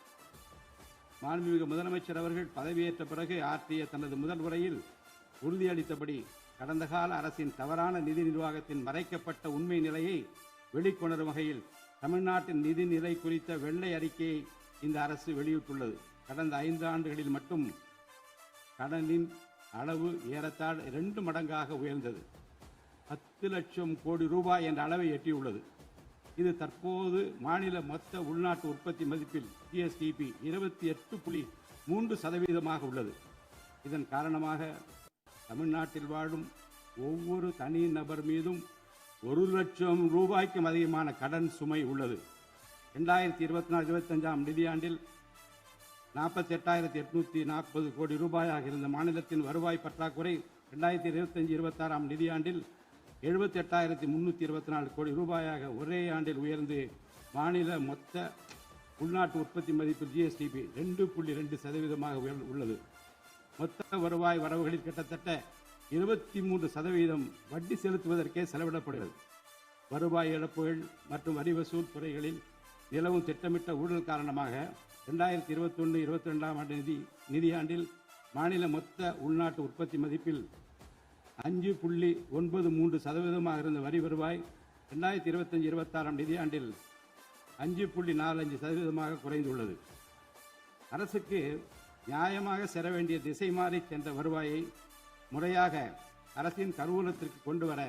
மாண்புமிகு முதலமைச்சர் அவர்கள் பதவியேற்ற பிறகு ஆற்றிய தனது முதல் உரையில் உறுதியளித்தபடி கடந்த கால அரசின் தவறான நிதி நிர்வாகத்தின் மறைக்கப்பட்ட உண்மை நிலையை வெளிக்கொணரும் வகையில் தமிழ்நாட்டின் நிதி நிலை குறித்த வெள்ளை அறிக்கையை இந்த அரசு வெளியிட்டுள்ளது. கடந்த 5 ஆண்டுகளில் மட்டும் கடனின் அளவு ஏறத்தாழ 2 மடங்காக உயர்ந்தது. 10 லட்சம் கோடி ரூபாய் என்ற அளவை எட்டியுள்ளது. இது தற்போது மாநில மொத்த உள்நாட்டு உற்பத்தி மதிப்பில் ஜிஎஸ்டிபி 28.3% உள்ளது. இதன் காரணமாக தமிழ்நாட்டில் வாழும் ஒவ்வொரு தனி நபர் மீதும் 1 லட்சம் ரூபாய்க்கும் அதிகமான கடன் சுமை உள்ளது. 2024-25 நிதியாண்டில் 48,840 கோடி ரூபாயாக இருந்த மாநிலத்தின் வருவாய் பற்றாக்குறை 2025-26 நிதியாண்டில் 78,324 கோடி ரூபாயாக ஒரே ஆண்டில் உயர்ந்து மாநில மொத்த உள்நாட்டு உற்பத்தி மதிப்பில் ஜிஎஸ்டிபி 2.2% உள்ளது. மொத்த வருவாய் வரவுகளில் கிட்டத்தட்ட 23% வட்டி செலுத்துவதற்கே செலவிடப்படுகிறது. வருவாய் இழப்புகள் மற்றும் வரி வசூல் துறைகளில் நிலவும் திட்டமிட்ட ஊழல் காரணமாக 2021-22 நிதியாண்டில் மாநில மொத்த உள்நாட்டு உற்பத்தி மதிப்பில் 5.93% இருந்த வரி வருவாய் 2025-26 நிதியாண்டில் 5.45% குறைந்துள்ளது. அரசுக்கு நியாயமாக சேர வேண்டிய திசை மாறி சென்ற வருவாயை முறையாக அரசின் கருவூலத்திற்கு கொண்டு வர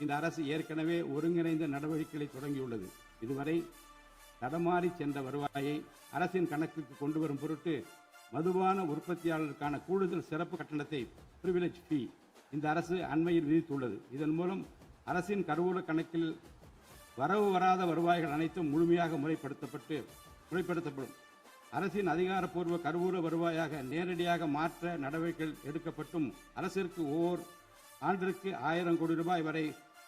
இந்த அரசு ஏற்கனவே ஒருங்கிணைந்த நடவடிக்கைகளை தொடங்கியுள்ளது. இதுவரை தடமாறி சென்ற வருவாயை அரசின் கணக்குக்கு கொண்டு வரும் பொருட்டு மதுபான உற்பத்தியாளருக்கான கூடுதல் சிறப்பு கட்டணத்தை பிரிவிலேஜ் ஃபீ இந்த அரசு அண்மையில் விதித்துள்ளது. இதன் மூலம் அரசின் கருவூல கணக்கில் வரவு வராத வருவாய்கள் அனைத்தும் முழுமையாக முறைப்படுத்தப்படும். அரசின் அதிகாரப்பூர்வ கருவூல வருவாயாக நேரடியாக மாற்ற நடவடிக்கைகள் எடுக்கப்பட்டும் அரசிற்கு ஓர் ஆண்டிற்கு 1000 கோடி ரூபாய் வரை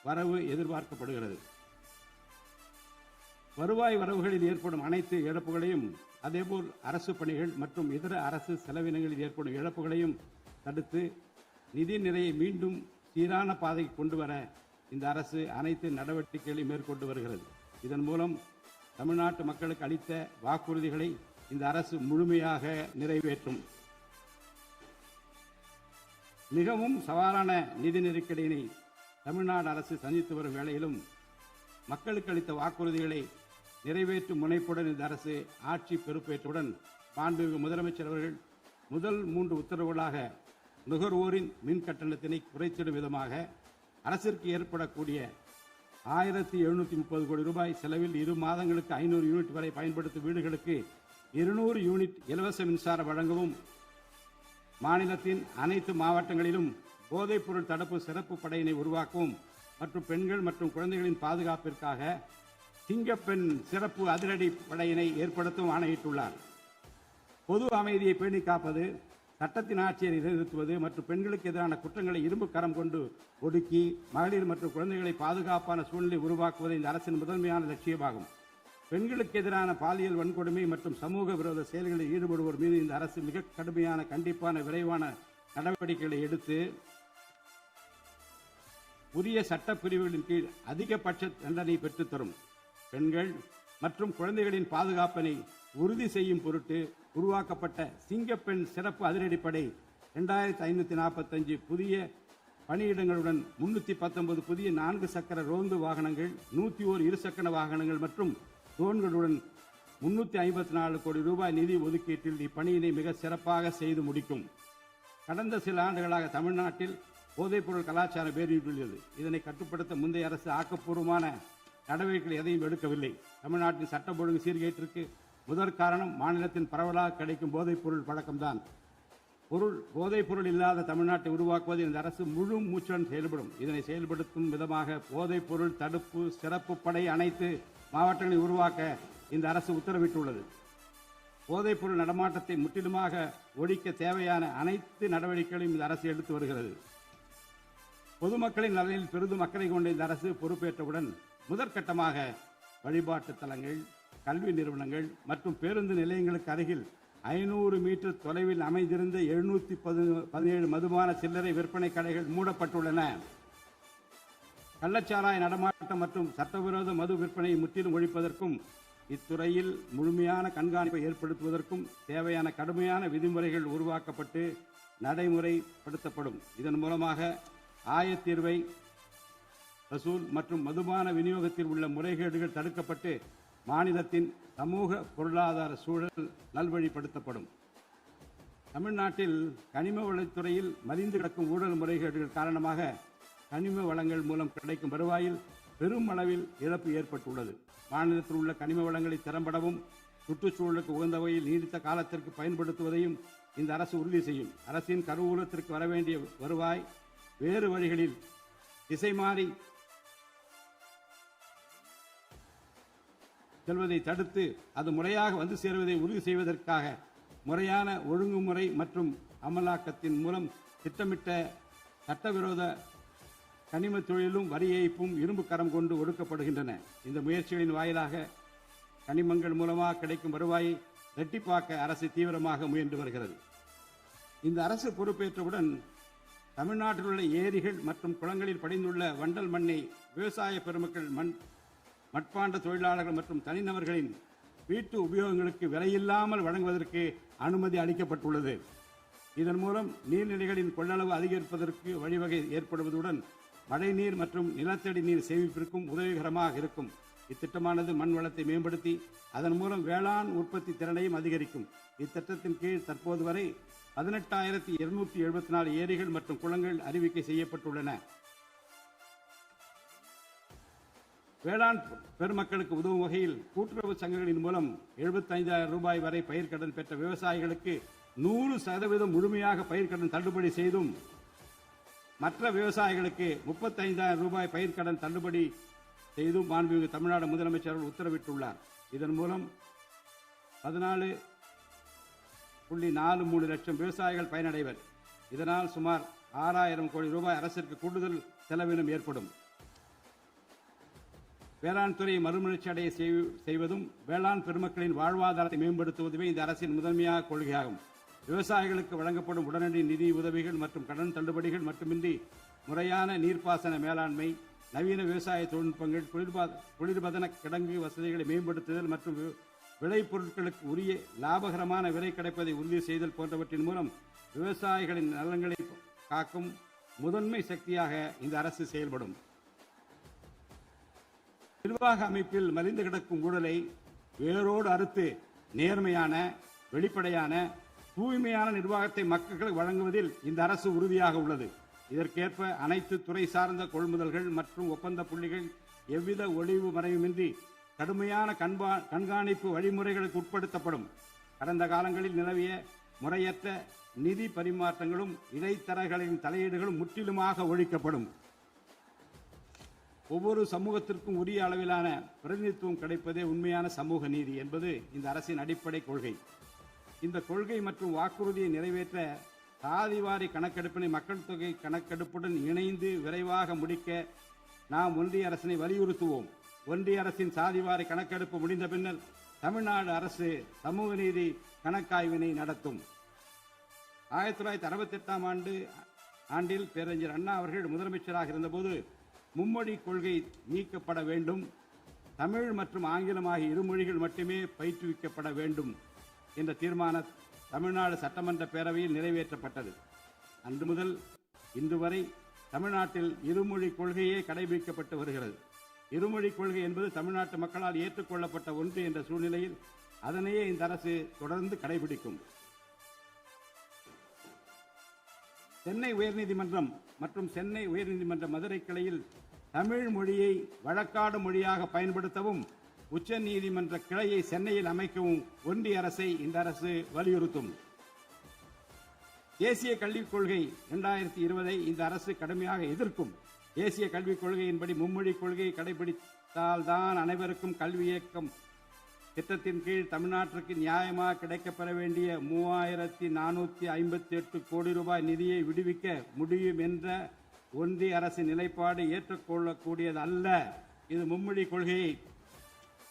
வரவு எதிர்பார்க்கப்படுகிறது. வருவாய் வரவுகளில் ஏற்படும் அனைத்து இழப்புகளையும் அதேபோல் அரசு பணிகள் மற்றும் இதர அரசு செலவினங்களில் ஏற்படும் இழப்புகளையும் தடுத்து நிதி நிலையை மீண்டும் சீரான பாதைக்கு கொண்டு வர இந்த அரசு அனைத்து நடவடிக்கைகளையும் மேற்கொண்டு வருகிறது. இதன் மூலம் தமிழ்நாட்டு மக்களுக்கு அளித்த வாக்குறுதிகளை இந்த அரசு முழுமையாக நிறைவேற்றும். மிகவும் சவாலான நிதி நெருக்கடியினை தமிழ்நாடு அரசு சந்தித்து வரும் வேளையிலும் மக்களுக்கு அளித்த வாக்குறுதிகளை நிறைவேற்றும் முனைப்புடன் இந்த அரசு ஆட்சி பொறுப்பேற்றவுடன் மாண்புமிகு முதலமைச்சர் அவர்கள் முதல் 3 உத்தரவுகளாக நுகர்வோரின் மின் கட்டணத்தினை குறைத்திடும் விதமாக அரசிற்கு ஏற்படக்கூடிய 1730 கோடி ரூபாய் செலவில் 2 மாதங்களுக்கு 500 யூனிட் வரை பயன்படுத்தும் வீடுகளுக்கு 200 யூனிட் இலவச மின்சாரம் வழங்கவும், மாநிலத்தின் அனைத்து மாவட்டங்களிலும் போதைப்பொருள் தடுப்பு சிறப்பு படையினை உருவாக்கவும் மற்றும் பெண்கள் மற்றும் குழந்தைகளின் பாதுகாப்பிற்காக சிங்கப்பெண் சிறப்பு அதிரடி படையினை ஏற்படுத்தவும் ஆணையிட்டுள்ளார். பொது அமைதியை பேணி காப்பது, சட்டத்தின் ஆட்சியை நிலைநிறுத்துவது மற்றும் பெண்களுக்கு எதிரான குற்றங்களை இரும்பு கரம் கொண்டு ஒடுக்கி மகளிர் மற்றும் குழந்தைகளை பாதுகாப்பான சூழ்நிலை உருவாக்குவது இந்த அரசின் முதன்மையான லட்சியமாகும். பெண்களுக்கு எதிரான பாலியல் வன்கொடுமை மற்றும் சமூக விரோத செயல்களில் ஈடுபடுவோர் மீது இந்த அரசு மிக கடுமையான கண்டிப்பான விரைவான நடவடிக்கைகளை எடுத்து உரிய சட்டப்பிரிவுகளின் கீழ் அதிகபட்ச தண்டனை பெற்றுத்தரும். பெண்கள் மற்றும் குழந்தைகளின் பாதுகாப்பினை உறுதி செய்யும் பொருட்டு உருவாக்கப்பட்ட சிங்கப்பெண் சிறப்பு அதிரடிப்படை 2545 புதிய பணியிடங்களுடன் 319 புதிய 4 சக்கர ரோந்து வாகனங்கள், 101 இருசக்கர வாகனங்கள் மற்றும் ட்ரோன்களுடன் 354 கோடி ரூபாய் நிதி ஒதுக்கீட்டில் இப்பணியினை மிக சிறப்பாக செய்து முடிக்கும். கடந்த சில ஆண்டுகளாக தமிழ்நாட்டில் போதைப்பொருள் கலாச்சாரம் வேறுபட்டுள்ளது. இதனை கட்டுப்படுத்த முந்தைய அரசு ஆக்கப்பூர்வமான நடவடிக்கைகள் எதையும் எடுக்கவில்லை. தமிழ்நாட்டின் சட்டம் ஒழுங்கு சீர்கேட்டிற்கு முதற் காரணம் மாநிலத்தின் பரவலாக கிடைக்கும் போதைப்பொருள் பழக்கம்தான். போதைப்பொருள் இல்லாத தமிழ்நாட்டை உருவாக்குவது இந்த அரசு முழு மூச்சுடன் செயல்படும். இதனை செயல்படுத்தும் விதமாக போதைப்பொருள் தடுப்பு சிறப்பு படை அனைத்து மாவட்டங்களில் உருவாக்க இந்த அரசு உத்தரவிட்டுள்ளது. போதைப்பொருள் நடமாட்டத்தை முற்றிலுமாக ஒழிக்க தேவையான அனைத்து நடவடிக்கைகளையும் இந்த அரசு எடுத்து வருகிறது. பொதுமக்களின் நலனில் பெரிதும் அக்கறை கொண்ட இந்த அரசு பொறுப்பேற்றவுடன் முதற்கட்டமாக வழிபாட்டு தலங்கள், கல்வி நிறுவனங்கள் மற்றும் பேருந்து நிலையங்களுக்கு அருகில் 500 மீட்டர் தொலைவில் அமைந்திருந்த 717 மதுபான சில்லறை விற்பனை கடைகள் மூடப்பட்டுள்ளன. கள்ளச்சாராய நடமாட்டம் மற்றும் சட்டவிரோத மது விற்பனையை முற்றிலும் ஒழிப்பதற்கும் இத்துறையில் முழுமையான கண்காணிப்பை ஏற்படுத்துவதற்கும் தேவையான கடுமையான விதிமுறைகள் உருவாக்கப்பட்டு நடைமுறைப்படுத்தப்படும். இதன் மூலமாக ஆயத்தீர்வை வசூல் மற்றும் மதுபான விநியோகத்தில் உள்ள முறைகேடுகள் தடுக்கப்பட்டு மாநிலத்தின் சமூக பொருளாதார சூழல் நல்வழிப்படுத்தப்படும். தமிழ்நாட்டில் கனிம வளத்துறையில் மலிந்து கிடக்கும் ஊழல் முறைகேடுகள் காரணமாக கனிம வளங்கள் மூலம் கிடைக்கும் வருவாயில் பெரும் அளவில் இழப்பு ஏற்பட்டுள்ளது. மாநிலத்தில் உள்ள கனிம வளங்களை திறம்படவும் சுற்றுச்சூழலுக்கு உகந்த வகையில் நீடித்த காலத்திற்கு பயன்படுத்துவதையும் இந்த அரசு உறுதி செய்யும். அரசின் கருவூலத்திற்கு வரவேண்டிய வருவாய் வேறு வழிகளில் திசை மாறி செல்வதை தடுத்து அது முறையாக வந்து சேருவதை உறுதி செய்வதற்காக முறையான ஒழுங்குமுறை மற்றும் அமலாக்கத்தின் மூலம் திட்டமிட்ட சட்டவிரோத கனிம தொழிலும் வரி ஏய்ப்பும் இரும்பு கரம் கொண்டு ஒடுக்கப்படுகின்றன. இந்த முயற்சிகளின் வாயிலாக கனிமங்கள் மூலமாக கிடைக்கும் வருவாயை இரட்டிப்பாக்க அரசு தீவிரமாக முயன்று வருகிறது. இந்த அரசு பொறுப்பேற்றவுடன் தமிழ்நாட்டில் உள்ள ஏரிகள் மற்றும் குளங்களில் படிந்துள்ள வண்டல் மண்ணை விவசாய பெருமக்கள் மட்பாண்ட தொழிலாளர்கள் மற்றும் தனிநபர்களின் வீட்டு உபயோகங்களுக்கு விலையில்லாமல் வழங்குவதற்கு அனுமதி அளிக்கப்பட்டுள்ளது. இதன் மூலம் நீர்நிலைகளின் கொள்ளளவு அதிகரிப்பதற்கு வழிவகை ஏற்படுவதுடன் மழைநீர் மற்றும் நிலத்தடி நீர் சேமிப்பிற்கும் உதவிகரமாக இருக்கும். இத்திட்டமானது மண் வளத்தை மேம்படுத்தி அதன் மூலம் வேளாண் உற்பத்தி திறனையும் அதிகரிக்கும். இத்திட்டத்தின் கீழ் தற்போது வரை 18,274 ஏரிகள் மற்றும் குளங்கள் அறிவிக்கை செய்யப்பட்டுள்ளன. வேளாண் பெருமக்களுக்கு உதவும் வகையில் கூட்டுறவு சங்கங்களின் மூலம் 75,000 ரூபாய் வரை பயிர்க்கடன் பெற்ற விவசாயிகளுக்கு 100% முழுமையாக பயிர்க்கடன் தள்ளுபடி செய்தும் மற்ற விவசாயிகளுக்கு 35,000 ரூபாய் பயிர்க்கடன் தள்ளுபடி செய்தும் மாண்புமிகு தமிழ்நாடு முதலமைச்சர் உத்தரவிட்டுள்ளார். இதன் மூலம் 14.43 லட்சம் விவசாயிகள் பயனடைவர். இதனால் சுமார் 6,000 கோடி ரூபாய் அரசிற்கு கூடுதல் செலவினம் ஏற்படும். வேளாண் துறையை மறுமலர்ச்சி அடைய செய்வதும் வேளாண் பெருமக்களின் வாழ்வாதாரத்தை மேம்படுத்துவதுமே இந்த அரசின் முதன்மையாக கொள்கையாகும். விவசாயிகளுக்கு வழங்கப்படும் உடனடி நிதி உதவிகள் மற்றும் கடன் தள்ளுபடிகள் மட்டுமின்றி முறையான நீர்ப்பாசன மேலாண்மை, நவீன விவசாய தொழில்நுட்பங்கள், குளிர்பதன கிடங்கு வசதிகளை மேம்படுத்துதல் மற்றும் விளைபொருட்களுக்கு உரிய லாபகரமான விலை கிடைப்பதை உறுதி செய்தல் போன்றவற்றின் மூலம் விவசாயிகளின் நலன்களை காக்கும் முதன்மை சக்தியாக இந்த அரசு செயல்படும். நிர்வாக அமைப்பில் மலிந்து கிடக்கும் ஊழலை வேரோடு அறுத்து நேர்மையான, வெளிப்படையான, தூய்மையான நிர்வாகத்தை மக்களுக்கு வழங்குவதில் இந்த அரசு உறுதியாக உள்ளது. இதற்கேற்ப அனைத்து துறை சார்ந்த கொள்முதல்கள் மற்றும் ஒப்பந்த புள்ளிகள் எவ்வித ஒளிவு மறைவுமின்றி கடுமையான கண்காணிப்பு வழிமுறைகளுக்கு உட்படுத்தப்படும். கடந்த காலங்களில் நிலவிய முறையற்ற நிதி பரிமாற்றங்களும் இடைத்தரகர்களின் தலையீடுகளும் முற்றிலுமாக ஒழிக்கப்படும். ஒவ்வொரு சமூகத்திற்கும் உரிய அளவிலான பிரதிநிதித்துவம் கிடைப்பதே உண்மையான சமூக நீதி என்பது இந்த அரசின் அடிப்படை கொள்கை. இந்த கொள்கை மற்றும் வாக்குறுதியை நிறைவேற்ற சாதிவாரி கணக்கெடுப்பினை மக்கள் தொகை கணக்கெடுப்புடன் இணைந்து விரைவாக முடிக்க நாம் ஒன்றிய அரசினை வலியுறுத்துவோம். ஒன்றிய அரசின் சாதிவாரி கணக்கெடுப்பு முடிந்த பின்னர் தமிழ்நாடு அரசு சமூக நீதி கணக்காய்வினை நடத்தும். 1968 ஆண்டில் பேரறிஞர் அண்ணா அவர்கள் முதலமைச்சராக இருந்தபோது மும்மொழி கொள்கை நீக்கப்பட வேண்டும், தமிழ் மற்றும் ஆங்கிலம் ஆகிய இருமொழிகள் மட்டுமே பயிற்றுவிக்கப்பட வேண்டும் என்ற தீர்மானம் தமிழ்நாடு சட்டமன்ற பேரவையில் நிறைவேற்றப்பட்டது. அன்று முதல் இன்று வரை தமிழ்நாட்டில் இருமொழி கொள்கையே கடைபிடிக்கப்பட்டு வருகிறது. இருமொழி கொள்கை என்பது தமிழ்நாட்டு மக்களால் ஏற்றுக்கொள்ளப்பட்ட ஒன்று என்ற சூழ்நிலையில் அதனையே இந்த அரசு தொடர்ந்து கடைபிடிக்கும். சென்னை உயர்நீதிமன்றம் மற்றும் சென்னை உயர்நீதிமன்ற மதுரை கிளையில் தமிழ் மொழியை வழக்காடு மொழியாக பயன்படுத்தவும் உச்ச நீதிமன்ற கிளையை சென்னையில் அமைக்கவும் ஒன்றிய அரசை இந்த அரசு வலியுறுத்தும். தேசிய கல்விக் கொள்கை 2020 இந்த அரசு கடுமையாக எதிர்க்கும். தேசிய கல்விக் கொள்கையின்படி மும்மொழி கொள்கையை கடைபிடித்தால்தான் அனைவருக்கும் கல்வி இயக்கம் திட்டத்தின் கீழ் தமிழ்நாட்டிற்கு நியாயமாக கிடைக்கப்பெற வேண்டிய 3458 கோடி ரூபாய் நிதியை விடுவிக்க முடியும் என்ற ஒன்றிய அரசின் நிலைப்பாடு ஏற்றுக்கொள்ளக்கூடியது அல்ல. இது மும்மொழி கொள்கையை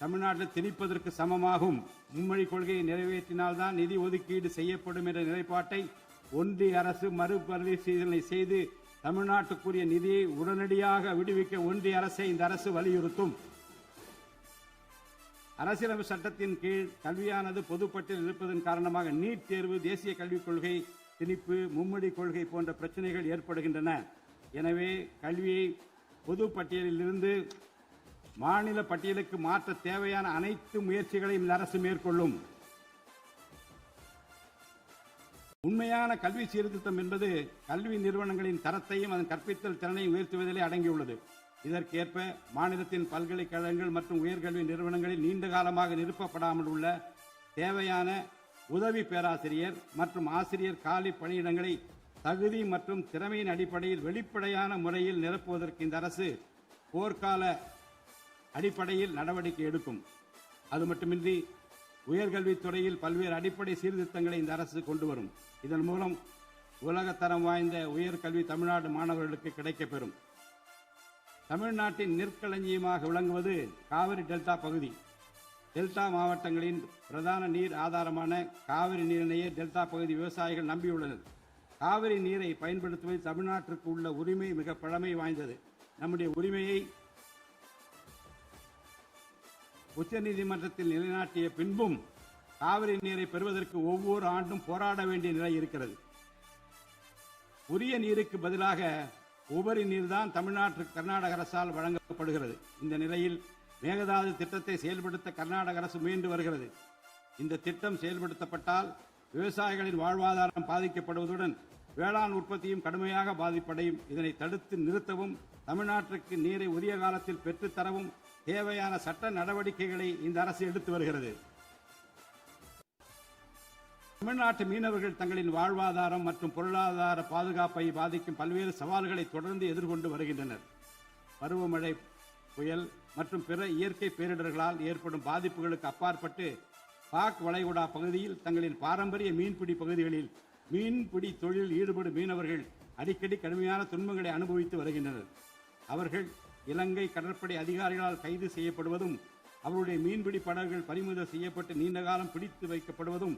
தமிழ்நாட்டில் திணிப்பதற்கு சமமாகும். மும்மொழி கொள்கையை நிறைவேற்றினால்தான் நிதி ஒதுக்கீடு செய்யப்படும் என்ற நிலைப்பாட்டை ஒன்றிய அரசு மறுபரிசீலனை செய்து தமிழ்நாட்டுக்குரிய நிதியை உடனடியாக விடுவிக்க ஒன்றிய அரசை இந்த அரசு வலியுறுத்தும். அரசியலமைப்பு சட்டத்தின் கீழ் கல்வியானது பொதுப்பட்டியலில் இருப்பதன் காரணமாக நீட் தேர்வு, தேசிய கல்விக் கொள்கை திணிப்பு, மும்மொழி கொள்கை போன்ற பிரச்சனைகள் ஏற்படுகின்றன. எனவே கல்வியை பொது பட்டியலில் இருந்து மாநில பட்டியலுக்கு மாற்ற தேவையான அனைத்து முயற்சிகளையும் இந்த அரசு மேற்கொள்ளும். உண்மையான கல்வி சீர்திருத்தம் என்பது கல்வி நிறுவனங்களின் தரத்தையும் அதன் கற்பித்தல் திறனையும் உயர்த்துவதிலே அடங்கியுள்ளது. இதற்கேற்ப மாநிலத்தின் பல்கலைக்கழகங்கள் மற்றும் உயர்கல்வி நிறுவனங்களில் நீண்ட காலமாக நிரப்பப்படாமல் உள்ள தேவையான உதவி பேராசிரியர் மற்றும் ஆசிரியர் காலி பணியிடங்களை தகுதி மற்றும் திறமையின் அடிப்படையில் வெளிப்படையான முறையில் நிரப்புவதற்கு இந்த அரசு போர்க்கால அடிப்படையில் நடவடிக்கை எடுக்கும். அது மட்டுமின்றி உயர்கல்வித்துறையில் பல்வேறு அடிப்படை சீர்திருத்தங்களை இந்த அரசு கொண்டு வரும். இதன் மூலம் உலகத்தரம் வாய்ந்த உயர்கல்வி தமிழ்நாடு மாணவர்களுக்கு கிடைக்கப்பெறும். தமிழ்நாட்டின் நெற்களஞ்சியமாக விளங்குவது காவிரி டெல்டா பகுதி. டெல்டா மாவட்டங்களின் பிரதான நீர் ஆதாரமான காவிரி நீரினையே டெல்டா பகுதி விவசாயிகள் நம்பியுள்ளனர். காவிரி நீரை பயன்படுத்துவதில் தமிழ்நாட்டிற்கு உள்ள உரிமை மிக பழமை வாய்ந்தது. நம்முடைய உரிமையை உச்சநீதிமன்றத்தில் நிலைநாட்டிய பின்பும் காவிரி நீரை பெறுவதற்கு ஒவ்வொரு ஆண்டும் போராட வேண்டிய நிலை இருக்கிறது. உரிய நீருக்கு பதிலாக உபரி நீர்தான் தமிழ்நாட்டிற்கு கர்நாடக அரசால் வழங்கப்படுகிறது. இந்த நிலையில் மேகதாது திட்டத்தை செயல்படுத்த கர்நாடக அரசு முயன்று வருகிறது. இந்த திட்டம் செயல்படுத்தப்பட்டால் விவசாயிகளின் வாழ்வாதாரம் பாதிக்கப்படுவதுடன் வேளாண் உற்பத்தியும் கடுமையாக பாதிப்படையும். இதனை தடுத்து நிறுத்தவும் தமிழ்நாட்டிற்கு நீரை உரிய காலத்தில் பெற்றுத்தரவும் தேவையான சட்ட நடவடிக்கைகளை இந்த அரசு எடுத்து வருகிறது. தமிழ்நாட்டு மீனவர்கள் தங்களின் வாழ்வாதாரம் மற்றும் பொருளாதார பாதுகாப்பை பாதிக்கும் பல்வேறு சவால்களை தொடர்ந்து எதிர்கொண்டு வருகின்றனர். பருவமழை, புயல் மற்றும் பிற இயற்கை பேரிடர்களால் ஏற்படும் பாதிப்புகளுக்கு அப்பாற்பட்டு பாக் வளைகுடா பகுதியில் தங்களின் பாரம்பரிய மீன்பிடி பகுதிகளில் மீன்பிடி தொழிலில் ஈடுபடும் மீனவர்கள் அடிக்கடி கடுமையான துன்பங்களை அனுபவித்து வருகின்றனர். அவர்கள் இலங்கை கடற்படை அதிகாரிகளால் கைது செய்யப்படுவதும் அவருடைய மீன்பிடி படகுகள் பறிமுதல் செய்யப்பட்டு நீண்ட காலம் பிடித்து வைக்கப்படுவதும்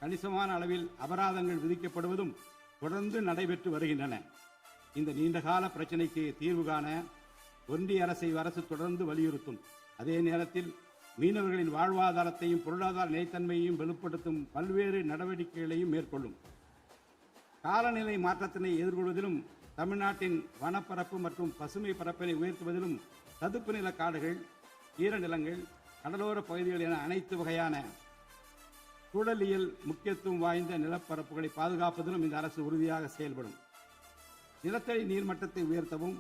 கணிசமான அளவில் அபராதங்கள் விதிக்கப்படுவதும் தொடர்ந்து நடைபெற்று வருகின்றன. இந்த நீண்டகால பிரச்சினைக்கு தீர்வு காண ஒன்றிய அரசு தொடர்ந்து வலியுறுத்தும். அதே நேரத்தில் மீனவர்களின் வாழ்வாதாரத்தையும் பொருளாதார நிலைத்தன்மையையும் வலுப்படுத்தும் பல்வேறு நடவடிக்கைகளையும் மேற்கொள்ளும். காலநிலை மாற்றத்தினை எதிர்கொள்வதிலும் தமிழ்நாட்டின் வனப்பரப்பு மற்றும் பசுமை பரப்பினை உயர்த்துவதிலும் சதுப்பு நில காடுகள், ஈரநிலங்கள், கடலோர பகுதிகள் என அனைத்து வகையான சூழலியல் முக்கியத்துவம் வாய்ந்த நிலப்பரப்புகளை பாதுகாப்பதிலும் இந்த அரசு உறுதியாக செயல்படும். நிலத்தடி நீர்மட்டத்தை உயர்த்தவும்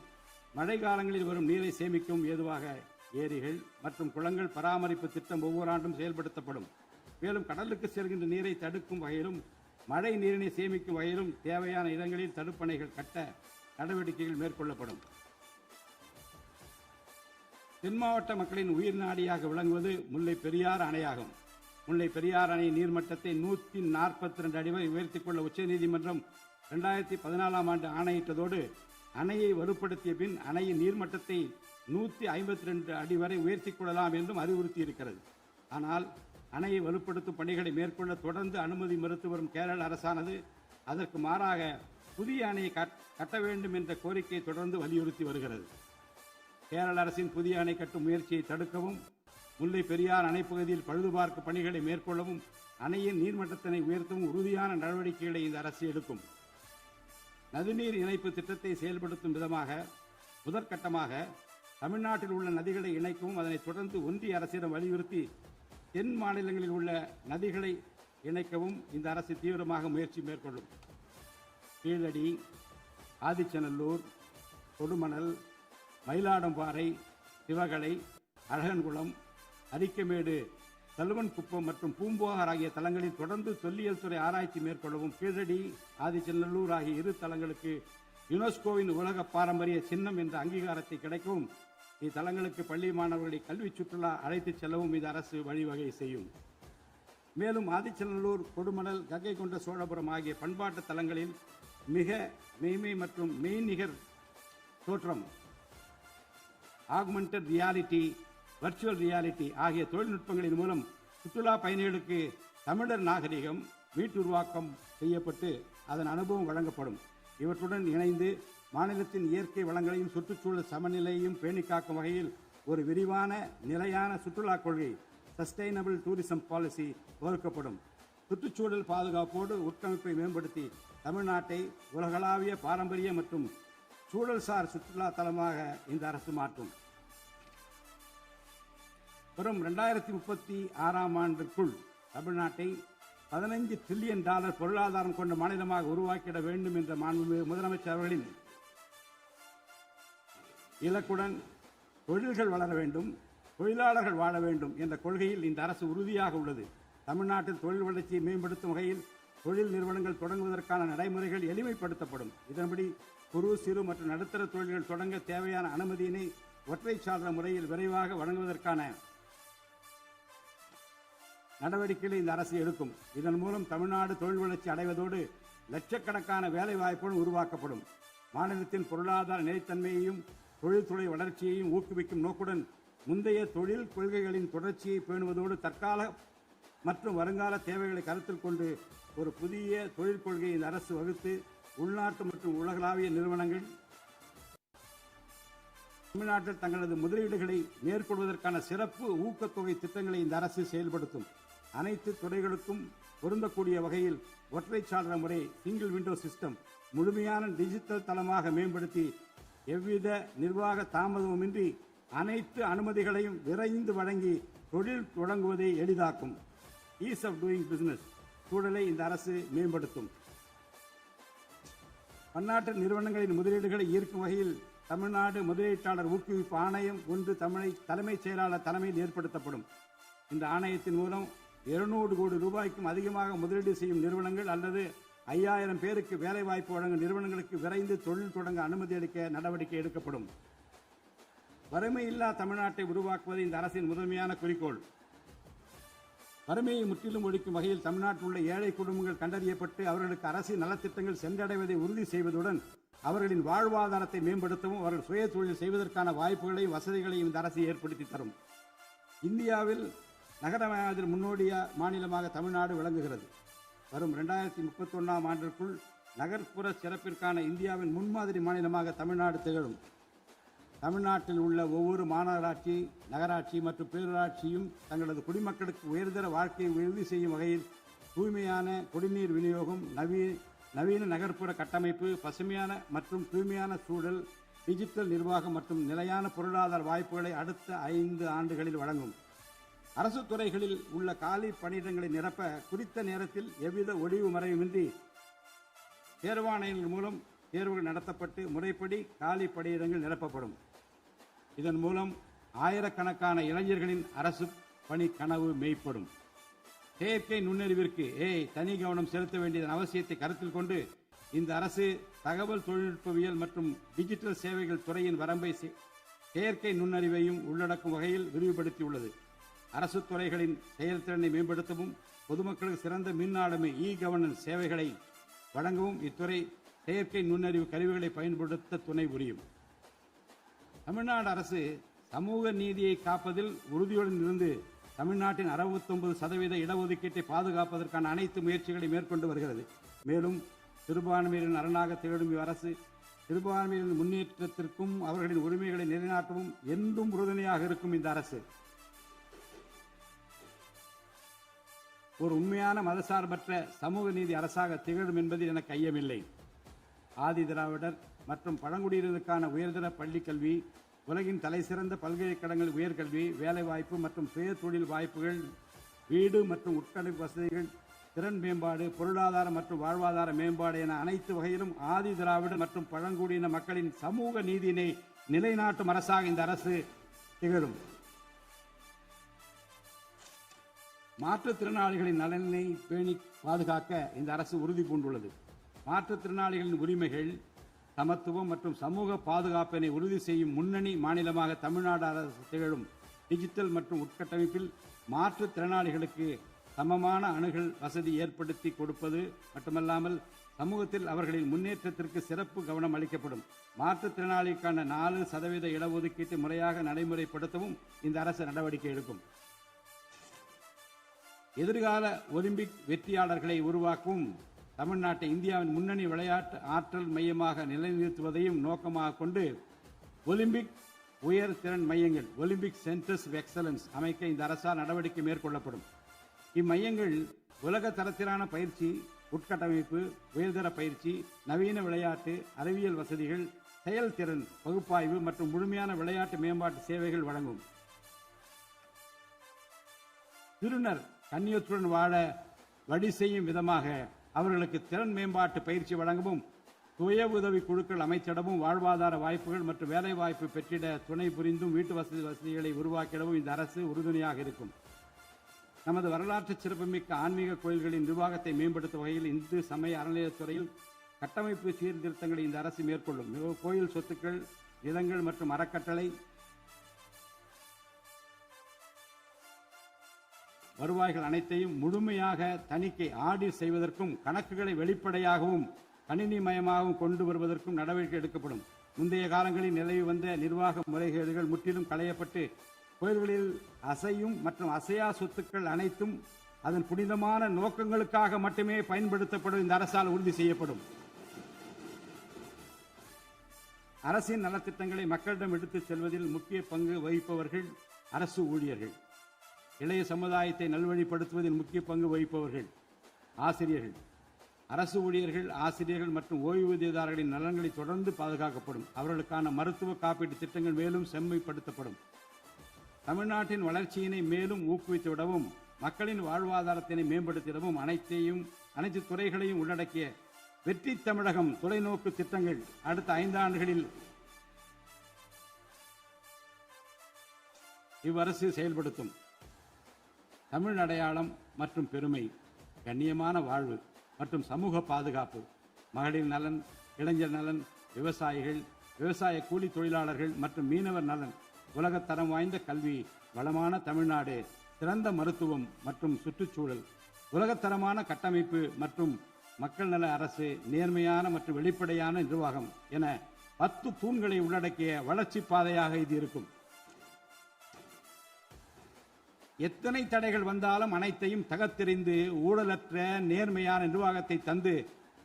மழை காலங்களில் வரும் நீரை சேமிக்கவும் ஏதுவாக ஏரிகள் மற்றும் குளங்கள் பராமரிப்பு திட்டம் ஒவ்வொரு ஆண்டும் செயல்படுத்தப்படும். மேலும் கடலுக்கு செல்கின்ற நீரை தடுக்கும் வகையிலும் மழை நீரினை சேமிக்கும் வகையிலும் தேவையான இடங்களில் தடுப்பணைகள் கட்ட நடவடிக்கைகள் மேற்கொள்ளப்படும். தென் மாவட்ட மக்களின் உயிர் நாடியாக விளங்குவது முல்லை பெரியாறு அணையாகும். முல்லை பெரியாறு அணை நீர்மட்டத்தை 142 அடி வரை உயர்த்திக் கொள்ள உச்சநீதிமன்றம் 2014 ஆண்டு ஆணையிட்டதோடு அணையை வலுப்படுத்திய பின் அணையின் நீர்மட்டத்தை 152 அடி வரை உயர்த்திக் கொள்ளலாம் என்றும் அறிவுறுத்தி இருக்கிறது. ஆனால் அணையை வலுப்படுத்தும் பணிகளை மேற்கொள்ள தொடர்ந்து அனுமதி மறுத்து வரும் கேரள அரசானது அதற்கு மாறாக புதிய அணையை கட்ட வேண்டும் என்ற கோரிக்கையை தொடர்ந்து வலியுறுத்தி வருகிறது. கேரள அரசின் புதிய அணை கட்டும் முயற்சியை தடுக்கவும், முல்லை பெரியார் அணைப்பகுதியில் பழுதுபார்க்கும் பணிகளை மேற்கொள்ளவும், அணையின் நீர்மட்டத்தினை உயர்த்தவும் உறுதியான நடவடிக்கைகளை இந்த அரசு எடுக்கும். நதிநீர் இணைப்பு திட்டத்தை செயல்படுத்தும் விதமாக முதற்கட்டமாக தமிழ்நாட்டில் உள்ள நதிகளை இணைக்கவும், அதனைத் தொடர்ந்து ஒன்றிய அரசிடம் வலியுறுத்தி தென் மாநிலங்களில் உள்ள நதிகளை இணைக்கவும் இந்த அரசு தீவிரமாக முயற்சி மேற்கொள்ளும். கீழடி, ஆதிச்சநல்லூர், கொடுமணல், மயிலாடம்பாறை, சிவகலை, அழகன்குளம், அரிக்கமேடு, தல்லுவன்குப்பம் மற்றும் பூம்புகார் ஆகிய தலங்களில் தொடர்ந்து தொல்லியல் துறை ஆராய்ச்சி மேற்கொள்ளவும், கீழடி, ஆதிச்சநல்லூர் ஆகிய இரு தலங்களுக்கு யுனெஸ்கோவின் உலக பாரம்பரிய சின்னம் என்ற அங்கீகாரத்தை கிடைக்கவும், இத்தலங்களுக்கு பள்ளி மாணவர்களை கல்வி சுற்றுலா அழைத்துச் செல்லவும் இந்த அரசு வழிவகை செய்யும். மேலும் ஆதிச்சநல்லூர், கொடுமணல், கங்கை கொண்ட சோழபுரம் ஆகிய பண்பாட்டு தலங்களில் மிக மெய்மை மற்றும் மெய்நிகர் தோற்றம், ஆக்மெண்டட் ரியாலிட்டி, வர்ச்சுவல் ரியாலிட்டி ஆகிய தொழில்நுட்பங்களின் மூலம் சுற்றுலா பயணிகளுக்கு தமிழர் நாகரிகம் மீட்டுருவாக்கம் செய்யப்பட்டு அதன் அனுபவம் வழங்கப்படும். இவற்றுடன் இணைந்து மாநிலத்தின் இயற்கை வளங்களையும் சுற்றுச்சூழல் சமநிலையையும் பேணி காக்கும் வகையில் ஒரு விரிவான நிலையான சுற்றுலா கொள்கை, சஸ்டைனபிள் டூரிசம் பாலிசி வகுக்கப்படும். சுற்றுச்சூழல் பாதுகாப்போடு உட்கமைப்பை மேம்படுத்தி தமிழ்நாட்டை உலகளாவிய பாரம்பரிய மற்றும் சூழல்சார் சுற்றுலா தலமாக இந்த அரசு மாற்றும். வரும் 2036 ஆண்டிற்குள் தமிழ்நாட்டை $15 டிரில்லியன் பொருளாதாரம் கொண்ட மாநிலமாக உருவாக்கிட வேண்டும் என்ற முதலமைச்சர் அவர்களின் இலக்குடன் தொழில்கள் வளர வேண்டும், தொழிலாளர்கள் வாழ வேண்டும் என்ற கொள்கையில் இந்த அரசு உறுதியாக உள்ளது. தமிழ்நாட்டில் தொழில் வளர்ச்சியை மேம்படுத்தும் வகையில் தொழில் நிறுவனங்கள் தொடங்குவதற்கான நடைமுறைகள் எளிமைப்படுத்தப்படும். இதன்படி குறு, சிறு மற்றும் நடுத்தர தொழில்கள் தொடங்க தேவையான அனுமதியினை ஒற்றை சாளர முறையில் விரைவாக வழங்குவதற்கான நடவடிக்கைகளை இந்த அரசு எடுக்கும். இதன் மூலம் தமிழ்நாடு தொழில் வளர்ச்சி அடைவதோடு லட்சக்கணக்கான வேலை வாய்ப்புகள் உருவாக்கப்படும். மாநிலத்தின் பொருளாதார நிலைத்தன்மையையும் தொழில்துறை வளர்ச்சியையும் ஊக்குவிக்கும் நோக்குடன் முந்தைய தொழில் கொள்கைகளின் தொடர்ச்சியை பேணுவதோடு தற்கால மற்றும் வருங்கால தேவைகளை கருத்தில் கொண்டு ஒரு புதிய தொழில் கொள்கையை இந்த அரசு வகுத்து உள்நாட்டு மற்றும் உலகளாவிய நிறுவனங்கள் தமிழ்நாட்டில் தங்களது முதலீடுகளை மேற்கொள்வதற்கான சிறப்பு ஊக்கத்தொகை திட்டங்களை இந்த அரசு செயல்படுத்தும். அனைத்து துறைகளுக்கும் பொருந்தக்கூடிய வகையில் ஒற்றை சாளர முறை, சிங்கிள் விண்டோ சிஸ்டம் முழுமையான டிஜிட்டல் தளமாக மேம்படுத்தி எவ்வித நிர்வாக தாமதமுமின்றி அனைத்து அனுமதிகளையும் விரைந்து வழங்கி தொழில் தொடங்குவதை எளிதாக்கும். ஈஸ் ஆஃப் டூயிங் பிசினஸ் சூழலை இந்த அரசு மேம்படுத்தும். பன்னாட்டு நிறுவனங்களின் முதலீடுகளை ஈர்க்கும் வகையில் தமிழ்நாடு முதலீட்டாளர் ஊக்குவிப்பு ஆணையம் ஒன்று தலைமைச் செயலாளர் தலைமையில் ஏற்படுத்தப்படும். இந்த ஆணையத்தின் மூலம் 200 கோடி ரூபாய்க்கும் அதிகமாக முதலீடு செய்யும் நிறுவனங்கள் அல்லது 5000 பேருக்கு வேலைவாய்ப்பு வழங்கும் நிறுவனங்களுக்கு விரைந்து தொழில் தொடங்க அனுமதி அளிக்க நடவடிக்கை எடுக்கப்படும். வறுமையில்லா தமிழ்நாட்டை உருவாக்குவது இந்த அரசின் முதன்மையான குறிக்கோள். வறுமையை முற்றிலும் ஒழிக்கும் வகையில் தமிழ்நாட்டில் உள்ள ஏழை குடும்பங்கள் கண்டறியப்பட்டு அவர்களுக்கு அரசின் நலத்திட்டங்கள் சென்றடைவதை உறுதி செய்வதுடன் அவர்களின் வாழ்வாதாரத்தை மேம்படுத்தவும் அவர்கள் சுய தொழில் செய்வதற்கான வாய்ப்புகளையும் வசதிகளையும் இந்த அரசு ஏற்படுத்தி தரும். இந்தியாவில் நகரமயமாதல் முன்னோடிய மாநிலமாக தமிழ்நாடு விளங்குகிறது. வரும் 2031 ஆண்டிற்குள் நகர்ப்புற சிறப்பிற்கான இந்தியாவின் முன்மாதிரி மாநிலமாக தமிழ்நாடு திகழும். தமிழ்நாட்டில் உள்ள ஒவ்வொரு மாநகராட்சி, நகராட்சி மற்றும் பேரூராட்சியும் தங்களது குடிமக்களுக்கு உயர்தர வாழ்க்கையை உறுதி செய்யும் வகையில் தூய்மையான குடிநீர் விநியோகம், நவீன நகர்ப்புற கட்டமைப்பு, பசுமையான மற்றும் தூய்மையான சூழல், டிஜிட்டல் நிர்வாகம் மற்றும் நிலையான பொருளாதார வாய்ப்புகளை அடுத்த 5 ஆண்டுகளில் வழங்கும். அரசு துறைகளில் உள்ள காலி பணியிடங்களை நிரப்ப குறித்த நேரத்தில் எவ்வித ஒளிவு மறைவுமின்றி தேர்வாணையங்கள் மூலம் தேர்வுகள் நடத்தப்பட்டு முறைப்படி காலி பணியிடங்கள் நிரப்பப்படும். இதன் மூலம் ஆயிரக்கணக்கான இளைஞர்களின் அரசு பணி கனவு மெய்ப்படும். செயற்கை நுண்ணறிவிற்கு தனி கவனம் செலுத்த வேண்டியதன் அவசியத்தை கருத்தில் கொண்டு இந்த அரசு தகவல் தொழில்நுட்பவியல் மற்றும் டிஜிட்டல் சேவைகள் துறையின் வரம்பை செயற்கை நுண்ணறிவையும் உள்ளடக்கும் வகையில் விரிவுபடுத்தியுள்ளது. அரசு துறைகளின் செயல்திறனை மேம்படுத்தவும் பொதுமக்களுக்கு சிறந்த மின் ஆளுமை கவர்னன்ஸ் சேவைகளை வழங்கவும் இத்துறை செயற்கை நுண்ணறிவு கருவிகளை பயன்படுத்த துணை புரியும். தமிழ்நாடு அரசு சமூக நீதியை காப்பதில் உறுதியுடன் இருந்து தமிழ்நாட்டின் 69% இடஒதுக்கீட்டை பாதுகாப்பதற்கான அனைத்து முயற்சிகளை மேற்கொண்டு வருகிறது. மேலும் சிறுபான்மையினரின் அரணாக திகழும் அரசு சிறுபான்மையினரின் முன்னேற்றத்திற்கும் அவர்களின் உரிமைகளை நிலைநாட்டவும் என்றும் உறுதுணையாக இருக்கும். இந்த அரசு ஒரு உண்மையான மதசார்பற்ற சமூக நீதி அரசாக திகழும் என்பதில் எனக்கு ஐயமில்லை. ஆதி திராவிடர் மற்றும் பழங்குடியினருக்கான உயர்தர பள்ளி கல்வி, உலகின் தலைசிறந்த பல்கலைக்கழகங்கள் உயர்கல்வி, வேலைவாய்ப்பு மற்றும் சுய தொழில் வாய்ப்புகள், வீடு மற்றும் உட்கட்டமைப்பு வசதிகள், திறன் மேம்பாடு, பொருளாதார மற்றும் வாழ்வாதார மேம்பாடு என அனைத்து வகையிலும் ஆதி திராவிடர் மற்றும் பழங்குடியின மக்களின் சமூக நீதியினை நிலைநாட்டும் அரசாக இந்த அரசு திகழும். மாற்றுத்திறனாளிகளின் நலனை பேணி பாதுகாக்க இந்த அரசு உறுதி பூண்டுள்ளது. மாற்றுத்திறனாளிகளின் உரிமைகள், சமத்துவம் மற்றும் சமூக பாதுகாப்பினை உறுதி செய்யும் முன்னணி மாநிலமாக தமிழ்நாடு அரசு திகழும். டிஜிட்டல் மற்றும் உட்கட்டமைப்பில் மாற்றுத்திறனாளிகளுக்கு சமமான அணுகல் வசதி ஏற்படுத்தி கொடுப்பது மட்டுமல்லாமல் சமூகத்தில் அவர்களின் முன்னேற்றத்திற்கு சிறப்பு கவனம் அளிக்கப்படும். மாற்றுத்திறனாளிக்கான 4% இடஒதுக்கீட்டு முறையாக நடைமுறைப்படுத்தவும் இந்த அரசு நடவடிக்கை எடுக்கும். எதிர்கால ஒலிம்பிக் வெற்றியாளர்களை உருவாக்கவும் தமிழ்நாட்டை இந்தியாவின் முன்னணி விளையாட்டு ஆற்றல் மையமாக நிலைநிறுத்துவதையும் நோக்கமாக கொண்டு ஒலிம்பிக் உயர் திறன் மையங்கள் ஒலிம்பிக் சென்டர்ஸ் ஆஃப் எக்ஸலன்ஸ் அமைக்க இந்த அரசால் நடவடிக்கை மேற்கொள்ளப்படும். இம்மையங்கள் உலக தரத்திலான பயிற்சி, உட்கட்டமைப்பு, உயர்தர பயிற்சி, நவீன விளையாட்டு, அறிவியல் வசதிகள், செயல்திறன் பகுப்பாய்வு மற்றும் முழுமையான விளையாட்டு மேம்பாட்டு சேவைகள் வழங்கும். திருநர் கண்ணியத்துடன் வாழ வழி செய்யும் விதமாக அவர்களுக்கு திறன் மேம்பாட்டு பயிற்சி வழங்கவும், சுய உதவி குழுக்கள் அமைத்திடவும், வாழ்வாதார வாய்ப்புகள் மற்றும் வேலை வாய்ப்பு பெற்றிட துணை புரிந்தும் வீட்டு வசதிகளை உருவாக்கிடவும் இந்த அரசு உறுதுணையாக இருக்கும். நமது வரலாற்று சிறப்புமிக்க ஆன்மீக கோயில்களின் நிர்வாகத்தை மேம்படுத்தும் வகையில் இந்து சமய அறநிலையத்துறையில் கட்டமைப்பு சீர்திருத்தங்களை இந்த அரசு மேற்கொள்ளும். கோயில் சொத்துக்கள், நிலங்கள் மற்றும் அறக்கட்டளை வருவாய்கள் அனைத்தையும் முழுமையாக தணிக்கை ஆடிட் செய்வதற்கும் கணக்குகளை வெளிப்படையாகவும் கணினிமயமாகவும் கொண்டு வருவதற்கும் நடவடிக்கை எடுக்கப்படும். முந்தைய காலங்களில் நிலவி வந்த நிர்வாக முறைகேடுகள் முற்றிலும் களையப்பட்டு கோயில்களில் அசையும் மற்றும் அசையா சொத்துக்கள் அனைத்தும் அதன் புனிதமான நோக்கங்களுக்காக மட்டுமே பயன்படுத்தப்படும் இந்த அரசால் உறுதி செய்யப்படும். அரசின் நலத்திட்டங்களை மக்களிடம் எடுத்துச் செல்வதில் முக்கிய பங்கு வகிப்பவர்கள் அரசு ஊழியர்கள். இளைய சமுதாயத்தை நல்வழிப்படுத்துவதில் முக்கிய பங்கு வகிப்பவர்கள் ஆசிரியர்கள். அரசு ஊழியர்கள், ஆசிரியர்கள் மற்றும் ஓய்வூதியதாரர்களின் நலன்களை தொடர்ந்து பாதுகாக்கப்படும். அவர்களுக்கான மருத்துவ காப்பீட்டு திட்டங்கள் மேலும் செம்மைப்படுத்தப்படும். தமிழ்நாட்டின் வளர்ச்சியினை மேலும் ஊக்குவித்துவிடவும், மக்களின் வாழ்வாதாரத்தினை மேம்படுத்திடவும் அனைத்து துறைகளையும் உள்ளடக்கிய வெற்றி தமிழகம் தொலைநோக்கு திட்டங்கள் அடுத்த 5 ஆண்டுகளில் இவ்வரசு செயல்படுத்தும். தமிழ் அடையாளம் மற்றும் பெருமை, கண்ணியமான வாழ்வு மற்றும் சமூக பாதுகாப்பு, மகளிர் நலன், இளைஞர் நலன், விவசாயிகள், விவசாய கூலி தொழிலாளர்கள் மற்றும் மீனவர் நலன், உலகத்தரம் வாய்ந்த கல்வி, வளமான தமிழ்நாடு, சிறந்த மருத்துவம் மற்றும் சுற்றுச்சூழல், உலகத்தரமான கட்டமைப்பு மற்றும் மக்கள் நல அரசு, நேர்மையான மற்றும் வெளிப்படையான நிர்வாகம் என 10 தூண்களை உள்ளடக்கிய வளர்ச்சி பாதையாக இது இருக்கும். எத்தனை தடைகள் வந்தாலும் அனைத்தையும் தகர்த்தெறிந்து ஊழலற்ற நேர்மையான நிர்வாகத்தை தந்து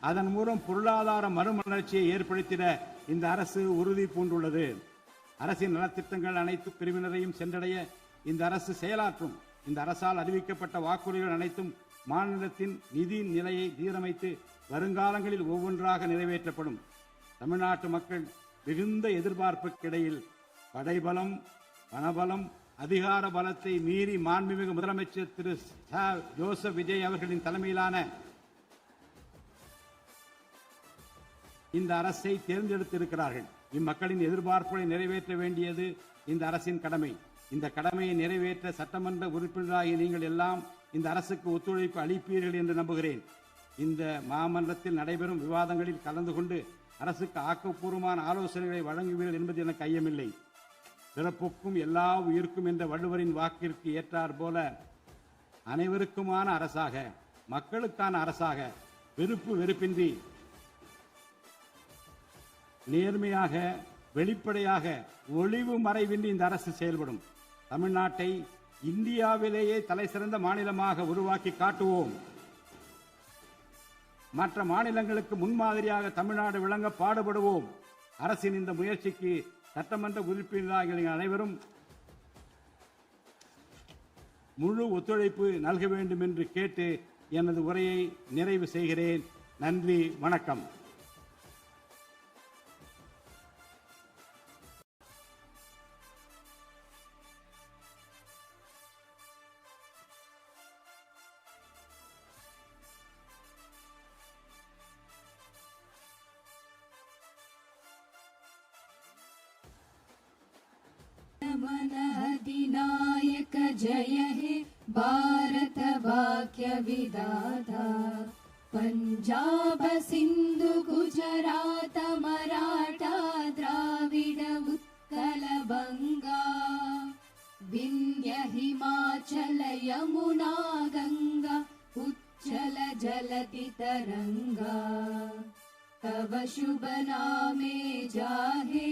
அதன் மூலம் பொருளாதார மறுமலர்ச்சியை ஏற்படுத்திட இந்த அரசு உறுதி பூண்டுள்ளது. அரசின் நலத்திட்டங்கள் அனைத்து பிரிவினரையும் சென்றடைய இந்த அரசு செயலாற்றும். இந்த அரசால் அறிவிக்கப்பட்ட வாக்குறுதிகள் அனைத்தும் மாநிலத்தின் நிதி நிலையை சீரமைத்து வருங்காலங்களில் ஒவ்வொன்றாக நிறைவேற்றப்படும். தமிழ்நாட்டு மக்கள் மிகுந்த எதிர்பார்ப்புக்கிடையில் படைபலம், பணபலம், அதிகார பலத்தை மீறி மாண்புமிகு முதலமைச்சர் திரு ஜோசப் விஜய் அவர்களின் தலைமையிலான இந்த அரசை தேர்ந்தெடுத்திருக்கிறார்கள். இம்மக்களின் எதிர்பார்ப்புகளை நிறைவேற்ற வேண்டியது இந்த அரசின் கடமை. இந்த கடமையை நிறைவேற்ற சட்டமன்ற உறுப்பினராகிய நீங்கள் எல்லாம் இந்த அரசுக்கு ஒத்துழைப்பு அளிப்பீர்கள் என்று நம்புகிறேன். இந்த மாமன்றத்தில் நடைபெறும் விவாதங்களில் கலந்து கொண்டு அரசுக்கு ஆக்கப்பூர்வமான ஆலோசனைகளை வழங்குவீர்கள் என்பது எனக்கு ஐயமில்லை. பிறப்புக்கும் எல்லா உயிர்க்கும் என்ற வள்ளுவரின் வாக்கிற்கு ஏற்றார் போல அனைவருக்குமான அரசாக, மக்களுக்கான அரசாக, வெறுப்பு வெறுப்பின்றி நேர்மையாக, வெளிப்படையாக, ஒளிவு மறைவின்றி இந்த அரசு செயல்படும். தமிழ்நாட்டை இந்தியாவிலேயே தலைசிறந்த மாநிலமாக உருவாக்கி காட்டுவோம். மற்ற மாநிலங்களுக்கு முன்மாதிரியாக தமிழ்நாடு விளங்க பாடுபடுவோம். அரசின் இந்த முயற்சிக்கு சட்டமன்ற உறுப்பினர்கள் அனைவரும் முழு ஒத்துழைப்பு நல்க வேண்டும் என்று கேட்டு எனது உரையை நிறைவு செய்கிறேன். நன்றி, வணக்கம். मन अधिनायक जय हे भारत वाक्य विधाता पंजाब सिंधु गुजरात मराठा द्राविड उत्कल बंगा विंध्य हिमाचल यमुना गंगा उच्चल जलति तरंगा तव शुभ नामे जाहे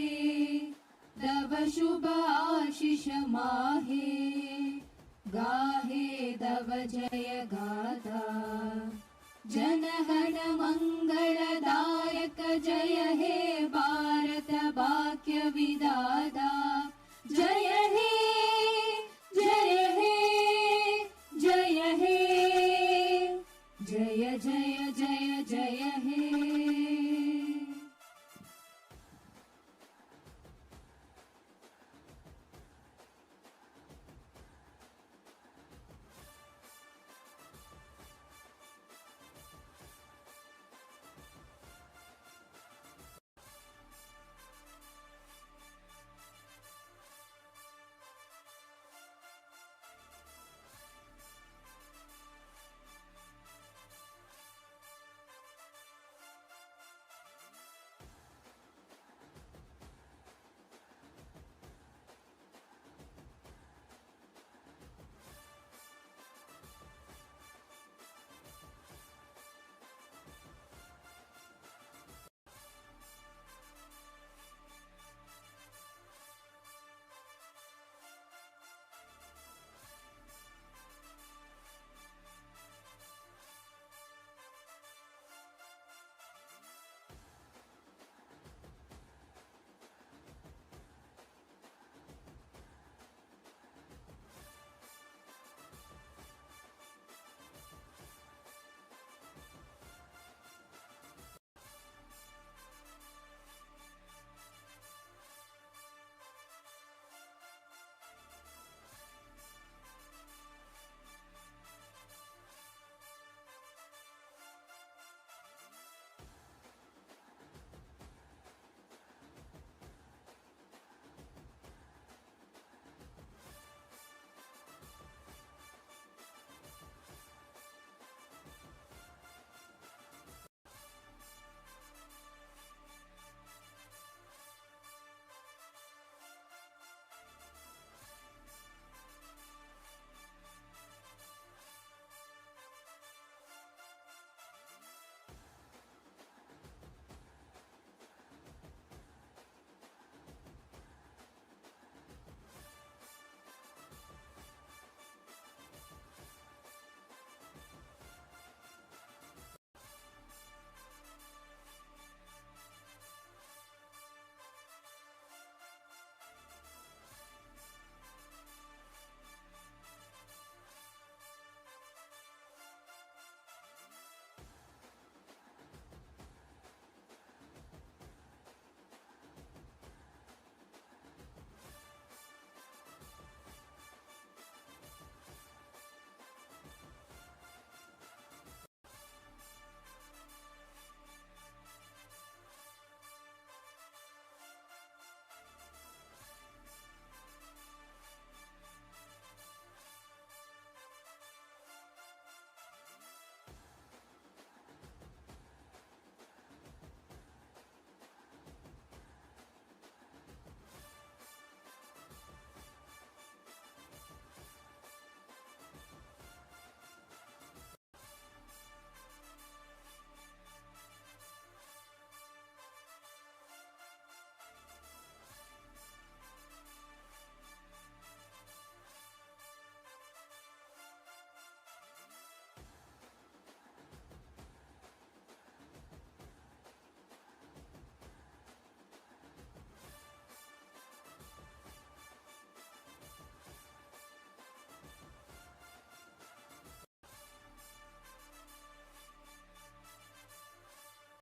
तव शुभ आशीष माहे गाहे तव जय गाथा जनगण मंगलदायक जय हे भारत वाक्य विधाता